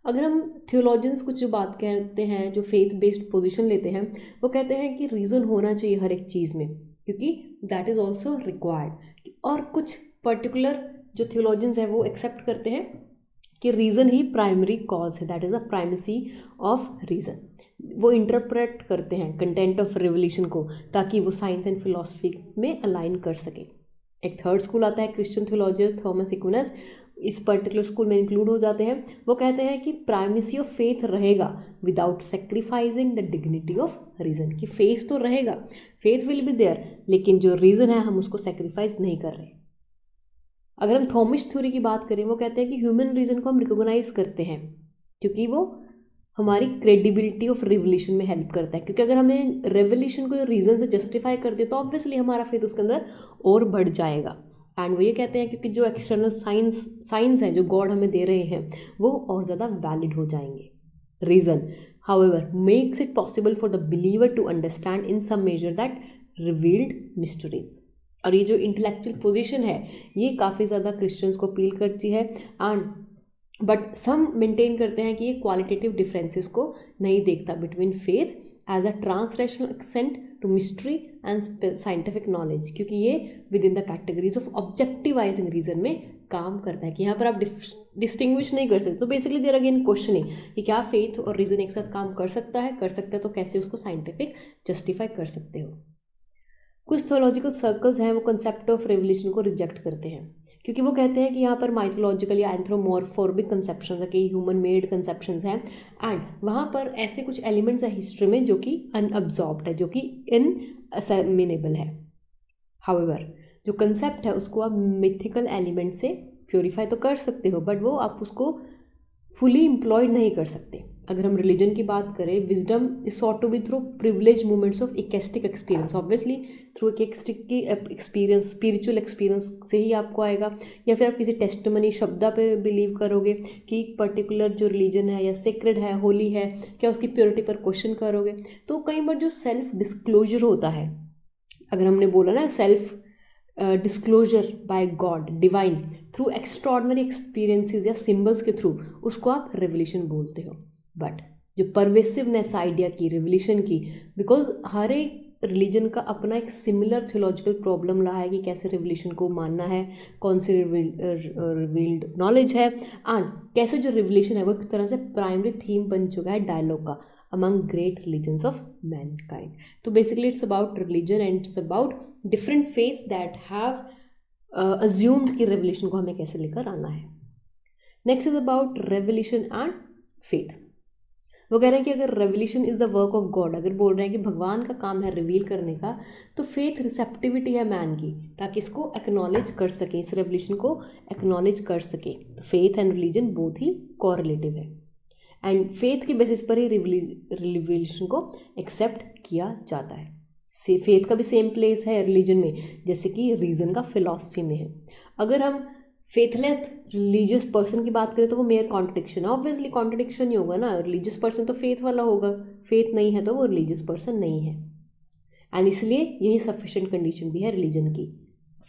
अगर हम थियोलॉजियंस कुछ जो बात कहते हैं, जो फेथ बेस्ड पोजीशन लेते हैं, वो कहते हैं कि रीज़न होना चाहिए हर एक चीज़ में, क्योंकि दैट इज़ ऑल्सो रिक्वायर्ड। और कुछ पर्टिकुलर जो थियोलॉजियंस हैं वो एक्सेप्ट करते हैं कि रीज़न ही प्राइमरी कॉज है, that is a primacy of reason. वो इंटरप्रेट करते हैं कंटेंट ऑफ रेवल्यूशन को, ताकि वो साइंस एंड फिलोसफी में अलाइन कर सके। एक थर्ड स्कूल आता है क्रिश्चियन थियोलॉजिस्ट थॉमस एक्विनस, इस पर्टिकुलर स्कूल में इंक्लूड हो जाते हैं। वो कहते हैं कि प्राइमेसी ऑफ फेथ रहेगा without sacrificing the dignity of reason, कि फेथ तो रहेगा, फेथ विल बी देयर, लेकिन जो रीजन है हम उसको सेक्रीफाइस नहीं कर रहे। अगर हम थॉमस थ्योरी की बात करें, वो कहते हैं कि ह्यूमन रीजन को हम रिकॉग्नाइज करते हैं क्योंकि वो हमारी क्रेडिबिलिटी ऑफ रिवोल्यूशन में हेल्प करता है, क्योंकि अगर हमें रेवोल्यूशन को रीजन से जस्टिफाई कर दे तो ऑब्वियसली हमारा फेथ उसके अंदर और बढ़ जाएगा। एंड वो ये कहते हैं क्योंकि जो एक्सटर्नल साइंस है जो गॉड हमें दे रहे हैं वो और ज़्यादा वैलिड हो जाएंगे। Reason however makes it possible for the believer to understand in some measure that revealed mysteries. और ये जो इंटेलेक्चुअल पोजीशन है ये काफ़ी ज़्यादा क्रिश्चियंस को अपील करती है एंड बट सम मेंटेन करते हैं कि ये क्वालिटेटिव डिफरेंसेस को नहीं देखता between faith as a transrational ascent to mystery and scientific knowledge, क्योंकि ये within the categories of objectivizing reason में काम करता है, कि यहाँ पर आप डिस्टिंग्विश नहीं कर सकते। तो बेसिकली देयर अगेन क्वेश्चनिंग कि क्या फेथ और रीजन एक साथ काम कर सकता है तो कैसे उसको साइंटिफिक जस्टिफाई कर सकते हो। कुछ थियोलॉजिकल सर्कल्स हैं वो कंसेप्ट ऑफ रेवल्यूशन को रिजेक्ट करते हैं, क्योंकि वो कहते हैं कि यहाँ पर माइथोलॉजिकल या एंथ्रोमॉर्फोर्बिक कंसेप्शंस है, कई ह्यूमन मेड कंसेप्शंस हैं एंड वहाँ पर ऐसे कुछ एलिमेंट्स हैं हिस्ट्री में जो कि अनअब्जॉर्ब्ड है, जो कि इनअसेमिनेबल है। हाउएवर जो कंसेप्ट है उसको आप मिथिकल एलिमेंट से प्योरीफाई तो कर सकते हो, बट वो आप उसको फुली एम्प्लॉयड नहीं कर सकते। अगर हम रिलीजन की बात करें, wisdom is sought to be through privileged moments of ecstatic experience, obviously through ecstatic की एक्सपीरियंस, स्पिरिचुअल एक्सपीरियंस से ही आपको आएगा, या फिर आप किसी टेस्टमनी शब्दा पे बिलीव करोगे कि पर्टिकुलर जो रिलीजन है या सेक्रेड है, होली है, क्या उसकी प्योरिटी पर क्वेश्चन करोगे। तो कई बार जो सेल्फ डिस्क्लोजर होता है, अगर हमने बोला ना self disclosure by God divine through extraordinary experiences या सिंबल्स के थ्रू, उसको आप रेवल्यूशन बोलते हो। बट जो परवेसिवनेस आइडिया की रेवल्यूशन की, बिकॉज हर एक रिलीजन का अपना एक सिमिलर थियोलॉजिकल प्रॉब्लम रहा है कि कैसे रेवल्यूशन को मानना है, कौन सी रिवील्ड नॉलेज है एंड कैसे जो रेवल्यूशन है वो एक तरह से प्राइमरी थीम बन चुका है डायलॉग का among great religions of mankind. So basically it's about religion and it's about different faiths that have assumed कि revelation को हमें कैसे लेकर आना है. Next is about revelation and faith. वो कह रहे हैं कि अगर revolution is the work of God, अगर बोल रहे हैं कि भगवान का काम है रिवील करने का, तो फेथ रिसेप्टिविटी है मैन की, ताकि इसको एक्नॉलेज कर सके, इस रेवल्यूशन को एक्नॉलेज कर सके। तो faith and religion both he correlative है, एंड फेथ के बेसिस पर ही रिवल्यूशन को एक्सेप्ट किया जाता है। से फेथ का भी सेम प्लेस है रिलीजन में जैसे कि रीज़न का फिलॉसफी में है। अगर हम फेथलेस रिलीजियस पर्सन की बात करें तो वो मेयर कॉन्ट्रडिक्शन है, ऑब्वियसली कॉन्ट्रडिक्शन ही होगा ना, रिलीजियस पर्सन तो फेथ वाला होगा, फेथ नहीं है तो वो रिलीजियस पर्सन नहीं है। एंड इसलिए यही सफिशिएंट कंडीशन भी है रिलीजन की,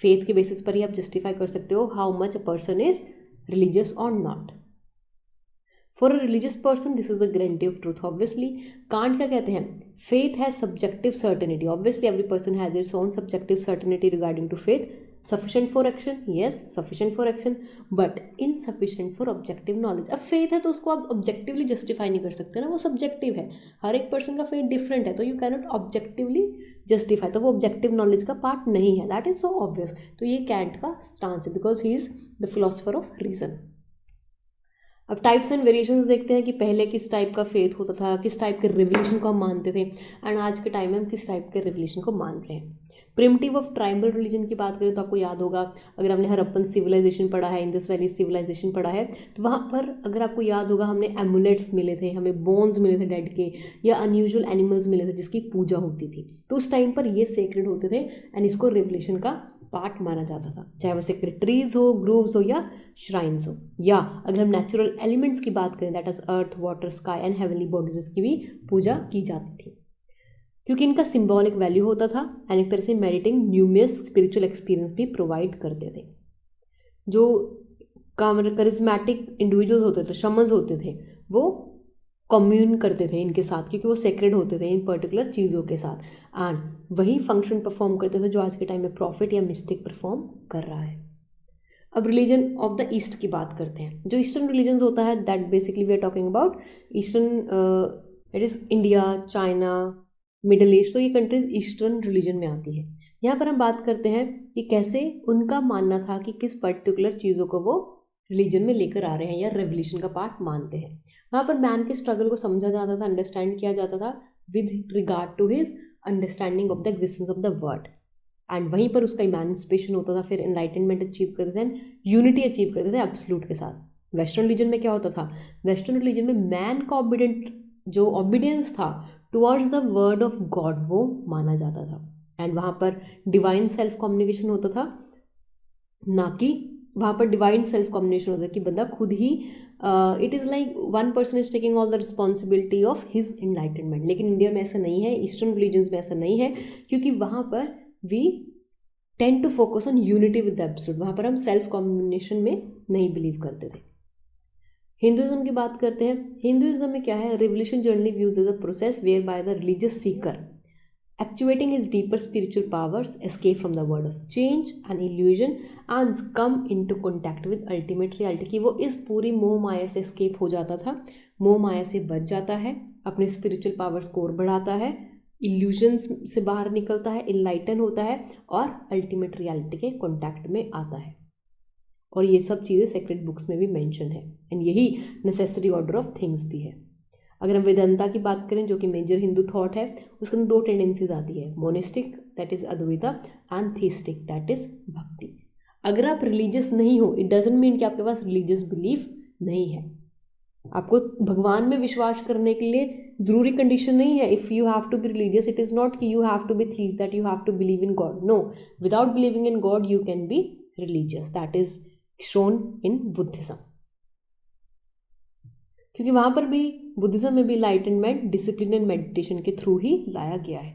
फेथ के बेसिस पर ही आप जस्टिफाई कर सकते हो how much a person is religious और not. For a religious person this is the guarantee of truth. Obviously Kant क्या कहते हैं, faith has subjective certainty, obviously every person has its own subjective certainty regarding to faith. Sufficient for action, yes sufficient for action, but insufficient for objective knowledge. अब फेथ है तो उसको आप ऑब्जेक्टिवली जस्टिफाई नहीं कर सकते ना, वो सब्जेक्टिव है, हर एक पर्सन का फेथ डिफरेंट है, तो यू कैनॉट ऑब्जेक्टिवली जस्टिफाई, तो वो ऑब्जेक्टिव नॉलेज का पार्ट नहीं है, दैट इज सो ऑब्वियस। तो ये कैंट का स्टांस है because he is the philosopher of reason. अब टाइप्स एंड वेरिएशंस देखते हैं कि पहले किस टाइप का फेथ होता था, किस टाइप के रिवोल्यूशन को हम मानते थे, एंड आज के टाइम में हम किस टाइप के रिवोल्यूशन को मान रहे हैं। प्रिमिटिव ऑफ ट्राइबल रिलीजन की बात करें तो आपको याद होगा, अगर हमने हरप्पन सिविलाइजेशन पढ़ा है, इंडस वैली सिविलाइजेशन पढ़ा है, तो वहाँ पर अगर आपको याद होगा हमने एमुलेट्स मिले थे, हमें बोन्स मिले थे डेड के, या अनयूजुअल एनिमल्स मिले थे जिसकी पूजा होती थी, तो उस टाइम पर ये सेक्रेड होते थे एंड इसको रिवोल्यूशन का पार्ट माना जाता था, चाहे वो सेक्रेड ट्रीज हो, ग्रूव्स हो या श्राइन्स हो। या अगर हम नेचुरल एलिमेंट्स की बात करें that is earth, water, sky and heavenly bodies की भी पूजा की जाती थी, क्योंकि इनका सिंबॉलिक वैल्यू होता था एंड एक तरह से मेडिटिंग न्यूमियस स्पिरिचुअल एक्सपीरियंस भी प्रोवाइड करते थे। जो करिज्मेटिक इंडिविजुअल्स होते थे, शमन्स होते थे, वो कम्यून करते थे इनके साथ, क्योंकि वो सेक्रेड होते थे इन पर्टिकुलर चीज़ों के साथ, एंड वही फंक्शन परफॉर्म करते थे जो आज के टाइम में प्रॉफिट या मिस्टिक परफॉर्म कर रहा है। अब रिलीजन ऑफ द ईस्ट की बात करते हैं। जो ईस्टर्न रिलीजन्स होता है that basically we are talking about eastern, it is India, China, Middle East, तो ये कंट्रीज ईस्टर्न रिलीजन में आती है। यहाँ पर हम बात करते हैं कि कैसे उनका मानना था कि किस पर्टिकुलर चीज़ों को वो रिलीजन में लेकर आ रहे हैं या रेवोल्यूशन का पार्ट मानते हैं। वहाँ पर मैन के स्ट्रगल को समझा जाता था, अंडरस्टैंड किया जाता था with regard to his understanding of the existence of the world, and वहीं पर उसका इमेंसिपेशन होता था, फिर एनलाइटनमेंट अचीव करते थे, यूनिटी अचीव करते थे एब्सोल्यूट के साथ। वेस्टर्न रिलीजन में क्या होता था, वेस्टर्न रिलीजन में मैन का जो ऑबिडियंस था towards the word of God वो माना जाता था, एंड वहाँ पर डिवाइन सेल्फ कम्युनिकेशन होता था, ना कि वहाँ पर डिवाइन सेल्फ कम्युनिकेशन होता है कि बंदा खुद ही, it is like one person is taking all the responsibility of his enlightenment. लेकिन इंडिया में ऐसा नहीं है, ईस्टर्न रिलीजन्स में ऐसा नहीं है, क्योंकि वहाँ पर we tend to focus on unity with the absolute, वहाँ पर हम सेल्फ कम्युनिकेशन में नहीं बिलीव करते थे। हिंदुइज्म की बात करते हैं। हिंदुइज्म में क्या है, revelation journey views as a process whereby the religious seeker actuating his deeper spiritual powers, escape from the world of change and illusion and come into contact with ultimate reality, कि वो इस पूरी मोह माया से escape हो जाता था, मोह माया से बच जाता है, अपने spiritual powers को और बढ़ाता है, illusions से बाहर निकलता है, enlighten होता है और ultimate reality के contact में आता है। और ये सब चीज़ें सेक्रेड बुक्स में भी मेंशन है, एंड यही नेसेसरी ऑर्डर ऑफ थिंग्स भी है। अगर हम वेदांता की बात करें जो कि मेजर हिंदू थॉट है, उसके अंदर दो टेंडेंसीज आती है, monistic that is Advaita and theistic that is भक्ति। अगर आप रिलीजियस नहीं हो, इट डजंट मीन कि आपके पास रिलीजियस बिलीफ नहीं है। आपको भगवान में विश्वास करने के लिए जरूरी कंडीशन नहीं है, if you have to be religious, it is not कि you have to be theist that you have to believe in God, no, without believing in God you can be religious, that is shown in Buddhism, क्योंकि वहाँ पर भी बुद्धिज्म में भी लाइटनमेंट डिसिप्लिन एंड मेडिटेशन के थ्रू ही लाया गया है।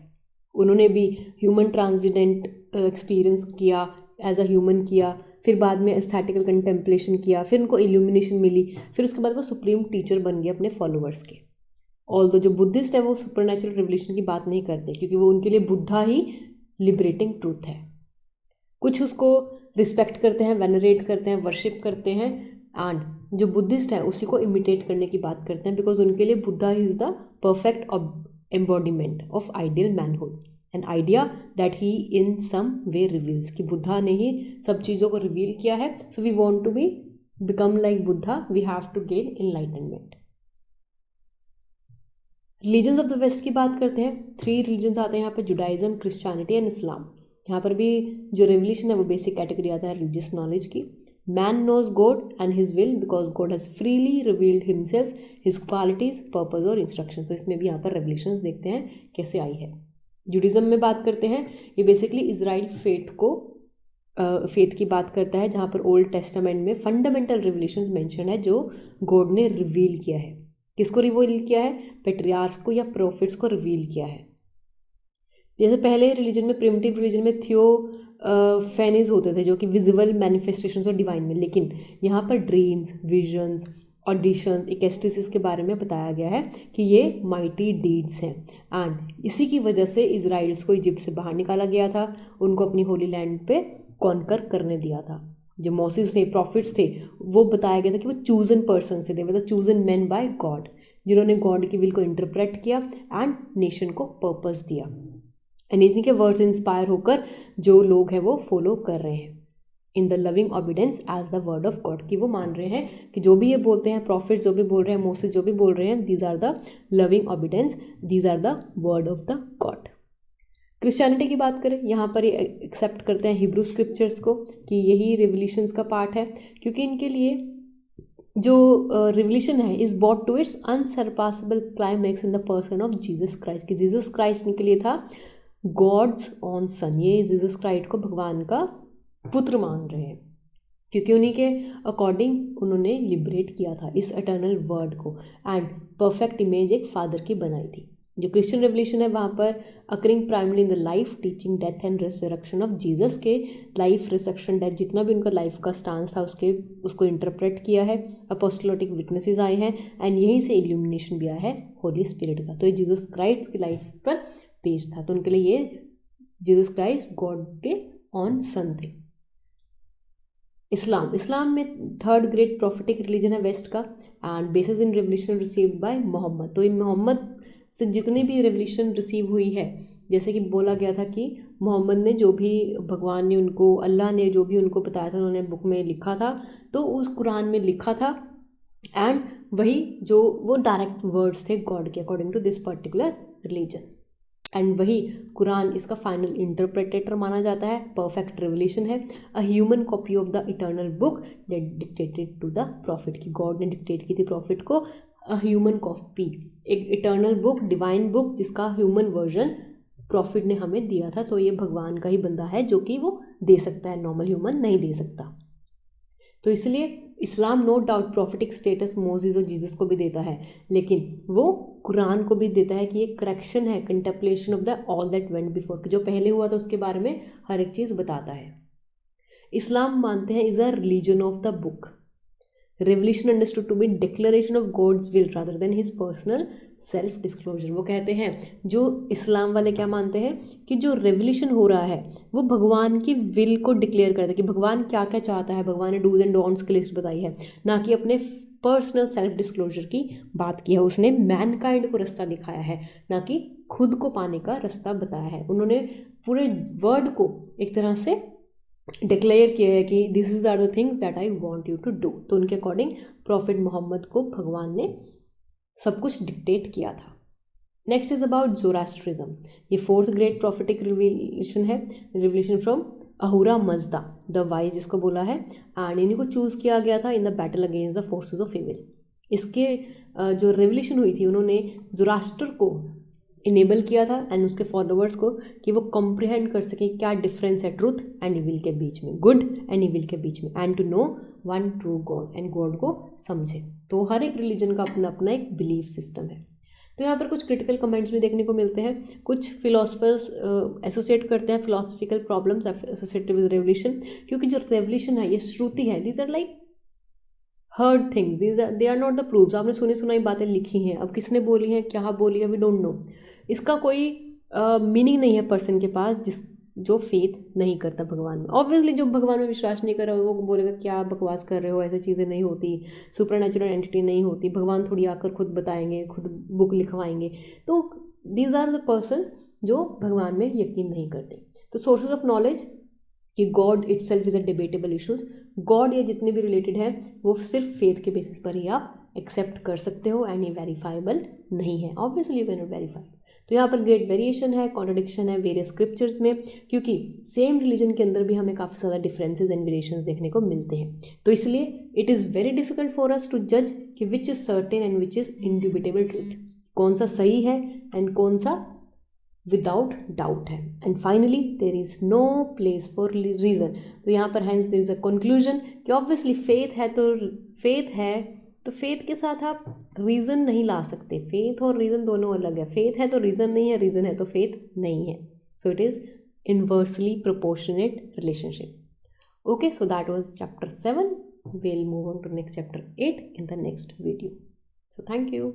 उन्होंने भी ह्यूमन ट्रांसेंडेंट एक्सपीरियंस किया, एज अ ह्यूमन किया, फिर बाद में एस्थेटिकल कंटेम्पलेशन किया, फिर उनको इल्यूमिनेशन मिली, फिर उसके बाद वो सुप्रीम टीचर बन गए अपने फॉलोअर्स के। ऑल्दो जो बुद्धिस्ट है वो सुपर नेचुरल रिवोल्यूशन की बात नहीं करते, क्योंकि वो उनके लिए बुद्धा ही लिबरेटिंग ट्रूथ है। कुछ उसको रिस्पेक्ट करते हैं, वेनरेट करते हैं, वर्शिप करते हैं, एंड जो बुद्धिस्ट है उसी को इमिटेट करने की बात करते हैं, बिकॉज उनके लिए Buddha is the perfect embodiment of ideal manhood, an idea that he in some way reveals, कि बुद्धा ने ही सब चीज़ों को रिवील किया है। So we want to be become like Buddha, we have to gain enlightenment. Religions of the West की बात करते हैं, 3 रिलीजन्स आते हैं यहाँ पर, जुडाइज्म, क्रिश्चियनिटी एंड इस्लाम। यहाँ पर भी जो रेवल्यूशन है वो बेसिक कैटेगरी आता है रिलीजियस नॉलेज की। Man knows God and his will because God has freely revealed himself, his qualities, purpose और इंस्ट्रक्शन। तो इसमें भी यहाँ पर रेवल्यूशंस देखते हैं कैसे आई है। जुडिज्म में बात करते हैं, ये बेसिकली इजराइल फेथ की बात करता है, जहाँ पर ओल्ड टेस्टामेंट में फंडामेंटल रिवल्यूशंस मेंशन है जो गॉड ने रिवील किया है। किसको रिवील किया है? पेट्रियार्क्स को या प्रोफिट्स को रिवील किया है। जैसे पहले रिलीजन में, प्रिमिटिव रिलीजन में फेनीज होते थे जो कि विजिबल मैनिफेस्टेशंस और डिवाइन में, लेकिन यहाँ पर ड्रीम्स, विजन्स, ऑडिशंस, इकेस्टिसिस के बारे में बताया गया है कि ये माइटी डीड्स हैं। एंड इसी की वजह से इजराइल्स को इजिप्ट से बाहर निकाला गया था, उनको अपनी होली लैंड पे कॉन्कर करने दिया था। जो मोसेस थे, प्रॉफिट्स थे, वो बताया गया था कि वो चूजन पर्सन थे, they were the chosen man by God, जिन्होंने गॉड की विल को इंटरप्रेट किया एंड नेशन को पर्पस दिया। एंड इन्हीं के वर्ड्स इंस्पायर होकर जो लोग हैं वो फॉलो कर रहे हैं in the loving obedience as the word of God, कि वो मान रहे हैं कि जो भी ये बोलते हैं, प्रॉफिट जो भी बोल रहे हैं, मोसेस जो भी बोल रहे हैं, these are the loving obedience, these are the word of the God. Christianity की बात करें, यहाँ पर ये एक्सेप्ट करते हैं हिब्रू स्क्रिप्चर्स को कि यही रिवल्यूशंस का पार्ट है, क्योंकि इनके लिए जो रिवल्यूशन है is brought to its unsurpassable climax in the person of Jesus Christ, कि जीसस क्राइस्ट इनके लिए था गॉड्स ऑन सन। ये जीसस क्राइस्ट को भगवान का पुत्र मान रहे हैं क्योंकि उन्हीं के अकॉर्डिंग उन्होंने लिबरेट किया था इस एटर्नल वर्ड को, एंड परफेक्ट इमेज एक फादर की बनाई थी। जो क्रिश्चियन रेवल्यूशन है वहाँ पर occurring primarily in the life, teaching, death and resurrection of Jesus, के लाइफ, रिसरेक्शन, डेथ, जितना भी उनका लाइफ का स्टांस था उसको इंटरप्रेट किया है। अपोस्टोलिक विटनेसेस आए हैं एंड यहीं से इल्यूमिनेशन भी आया है होली स्पिरिट का। तो ये जीसस क्राइस्ट की लाइफ पर पेज था, तो उनके लिए ये जीसस क्राइस्ट गॉड के ऑन सन थे। इस्लाम में थर्ड ग्रेट प्रॉफिटिक रिलीजन है वेस्ट का, and basis in revelation received by Muhammad. तो ये मोहम्मद से जितनी भी रेवल्यूशन रिसीव हुई है, जैसे कि बोला गया था कि मोहम्मद ने जो भी भगवान ने उनको, अल्लाह ने जो भी उनको बताया था, उन्होंने बुक में लिखा था, तो उस कुरान में लिखा था, एंड वही जो वो डायरेक्ट वर्ड्स थे गॉड के according to this particular religion, and वही कुरान इसका फाइनल इंटरप्रेटेटर माना जाता है। परफेक्ट रिवल्यूशन है, a human copy of the eternal book that dictated to the prophet, की गॉड ने डिक्टेट की थी प्रॉफिट को, अ ह्यूमन कॉपी, एक इटर्नल बुक, डिवाइन बुक, जिसका ह्यूमन वर्जन प्रॉफिट ने हमें दिया था। तो ये भगवान का ही बंदा है जो कि वो दे सकता है, नॉर्मल ह्यूमन नहीं दे सकता। तो इसलिए Islam no doubt prophetic status Moses और जीसस को भी देता है, लेकिन वो कुरान को भी देता है कि ये करेक्शन है, contemplation of the all that went before, कि जो पहले हुआ था उसके बारे में हर एक चीज़ बताता है। इस्लाम मानते हैं is a religion of the book, revelation understood to be declaration of God's will rather than his personal self disclosure. वो कहते हैं, जो इस्लाम वाले क्या मानते हैं कि जो रेवल्यूशन हो रहा है वो भगवान की विल को डिक्लेयर करता है कि भगवान क्या क्या चाहता है, भगवान ने डूज एंड डोंट्स की लिस्ट बताई है, ना कि अपने पर्सनल सेल्फ डिस्क्लोजर की बात की है। उसने मैनकाइंड को रास्ता दिखाया है, ना कि खुद को पाने का रास्ता बताया है। उन्होंने पूरे वर्ड को एक तरह से डिक्लेयर किया है कि this is are the things that I want you to do. तो उनके अकॉर्डिंग प्रॉफिट मोहम्मद को भगवान ने सब कुछ डिक्टेट किया था। नेक्स्ट इज अबाउट जोरास्ट्रिज्म, ये फोर्थ ग्रेट प्रॉफिटिक रिवल्यूशन है, revelation from Ahura Mazda the wise जिसको बोला है, एंड इन्हीं को चूज़ किया गया था in the battle against the forces of evil. इसके जो रेवल्यूशन हुई थी, उन्होंने जोरास्टर को इनेबल किया था एंड उसके फॉलोअर्स को कि वो कॉम्प्रिहेंड कर सके क्या डिफरेंस है ट्रूथ एंड इविल के बीच में, गुड एंड इविल के बीच में, and to know one true God, and God को समझे। तो हर एक रिलीजन का अपना अपना एक बिलीफ सिस्टम है। तो यहाँ पर कुछ क्रिटिकल कमेंट्स भी देखने को मिलते हैं। कुछ फिलोसफर्स एसोसिएट करते हैं philosophical problems associated with revelation, क्योंकि जो रेवल्यूशन है ये श्रुति है, these are like heard things, they are not the proofs. आपने सुनी सुनाई बातें लिखी हैं, अब किसने बोली हैं, क्या बोली है, वी डोंट नो। इसका कोई मीनिंग नहीं है पर्सन के पास जो फेथ नहीं करता भगवान में। ऑब्वियसली जो भगवान में विश्वास नहीं कर रहा वो बोलेगा क्या बकवास कर रहे हो, ऐसी चीज़ें नहीं होती, सुपर नेचुरल एंटिटी नहीं होती, भगवान थोड़ी आकर खुद बताएंगे, खुद बुक लिखवाएंगे। तो दीज आर द पर्सन्स जो भगवान में यकीन नहीं करते। तो सोर्सेज ऑफ नॉलेज कि God itself is a debatable issues, God या जितने भी रिलेटेड है वो सिर्फ फेथ के बेसिस पर ही आप एक्सेप्ट कर सकते हो एंड ये वेरीफाइबल नहीं है, obviously you can not verify. तो यहाँ पर ग्रेट वेरिएशन है, कॉन्ट्रडिक्शन है वेरियस स्क्रिप्चर्स में, क्योंकि सेम रिलीजन के अंदर भी हमें काफ़ी ज़्यादा डिफरेंसेस एंड वेरिएशंस देखने को मिलते हैं। तो इसलिए it is very difficult for us to जज कि which is certain and which is indubitable truth, कौन सा सही है एंड कौन सा विदाउट डाउट है। And finally there is no place for reason. तो यहाँ पर hence there is a conclusion कि ऑब्वियसली फेथ है तो फेथ के साथ आप रीज़न नहीं ला सकते, फेथ और रीज़न दोनों अलग है, फेथ है तो रीज़न नहीं है, रीज़न है तो फेथ नहीं है। So it is inversely proportionate relationship. Okay, so that was chapter 7. We'll move on to next chapter 8 in the next video. So thank you.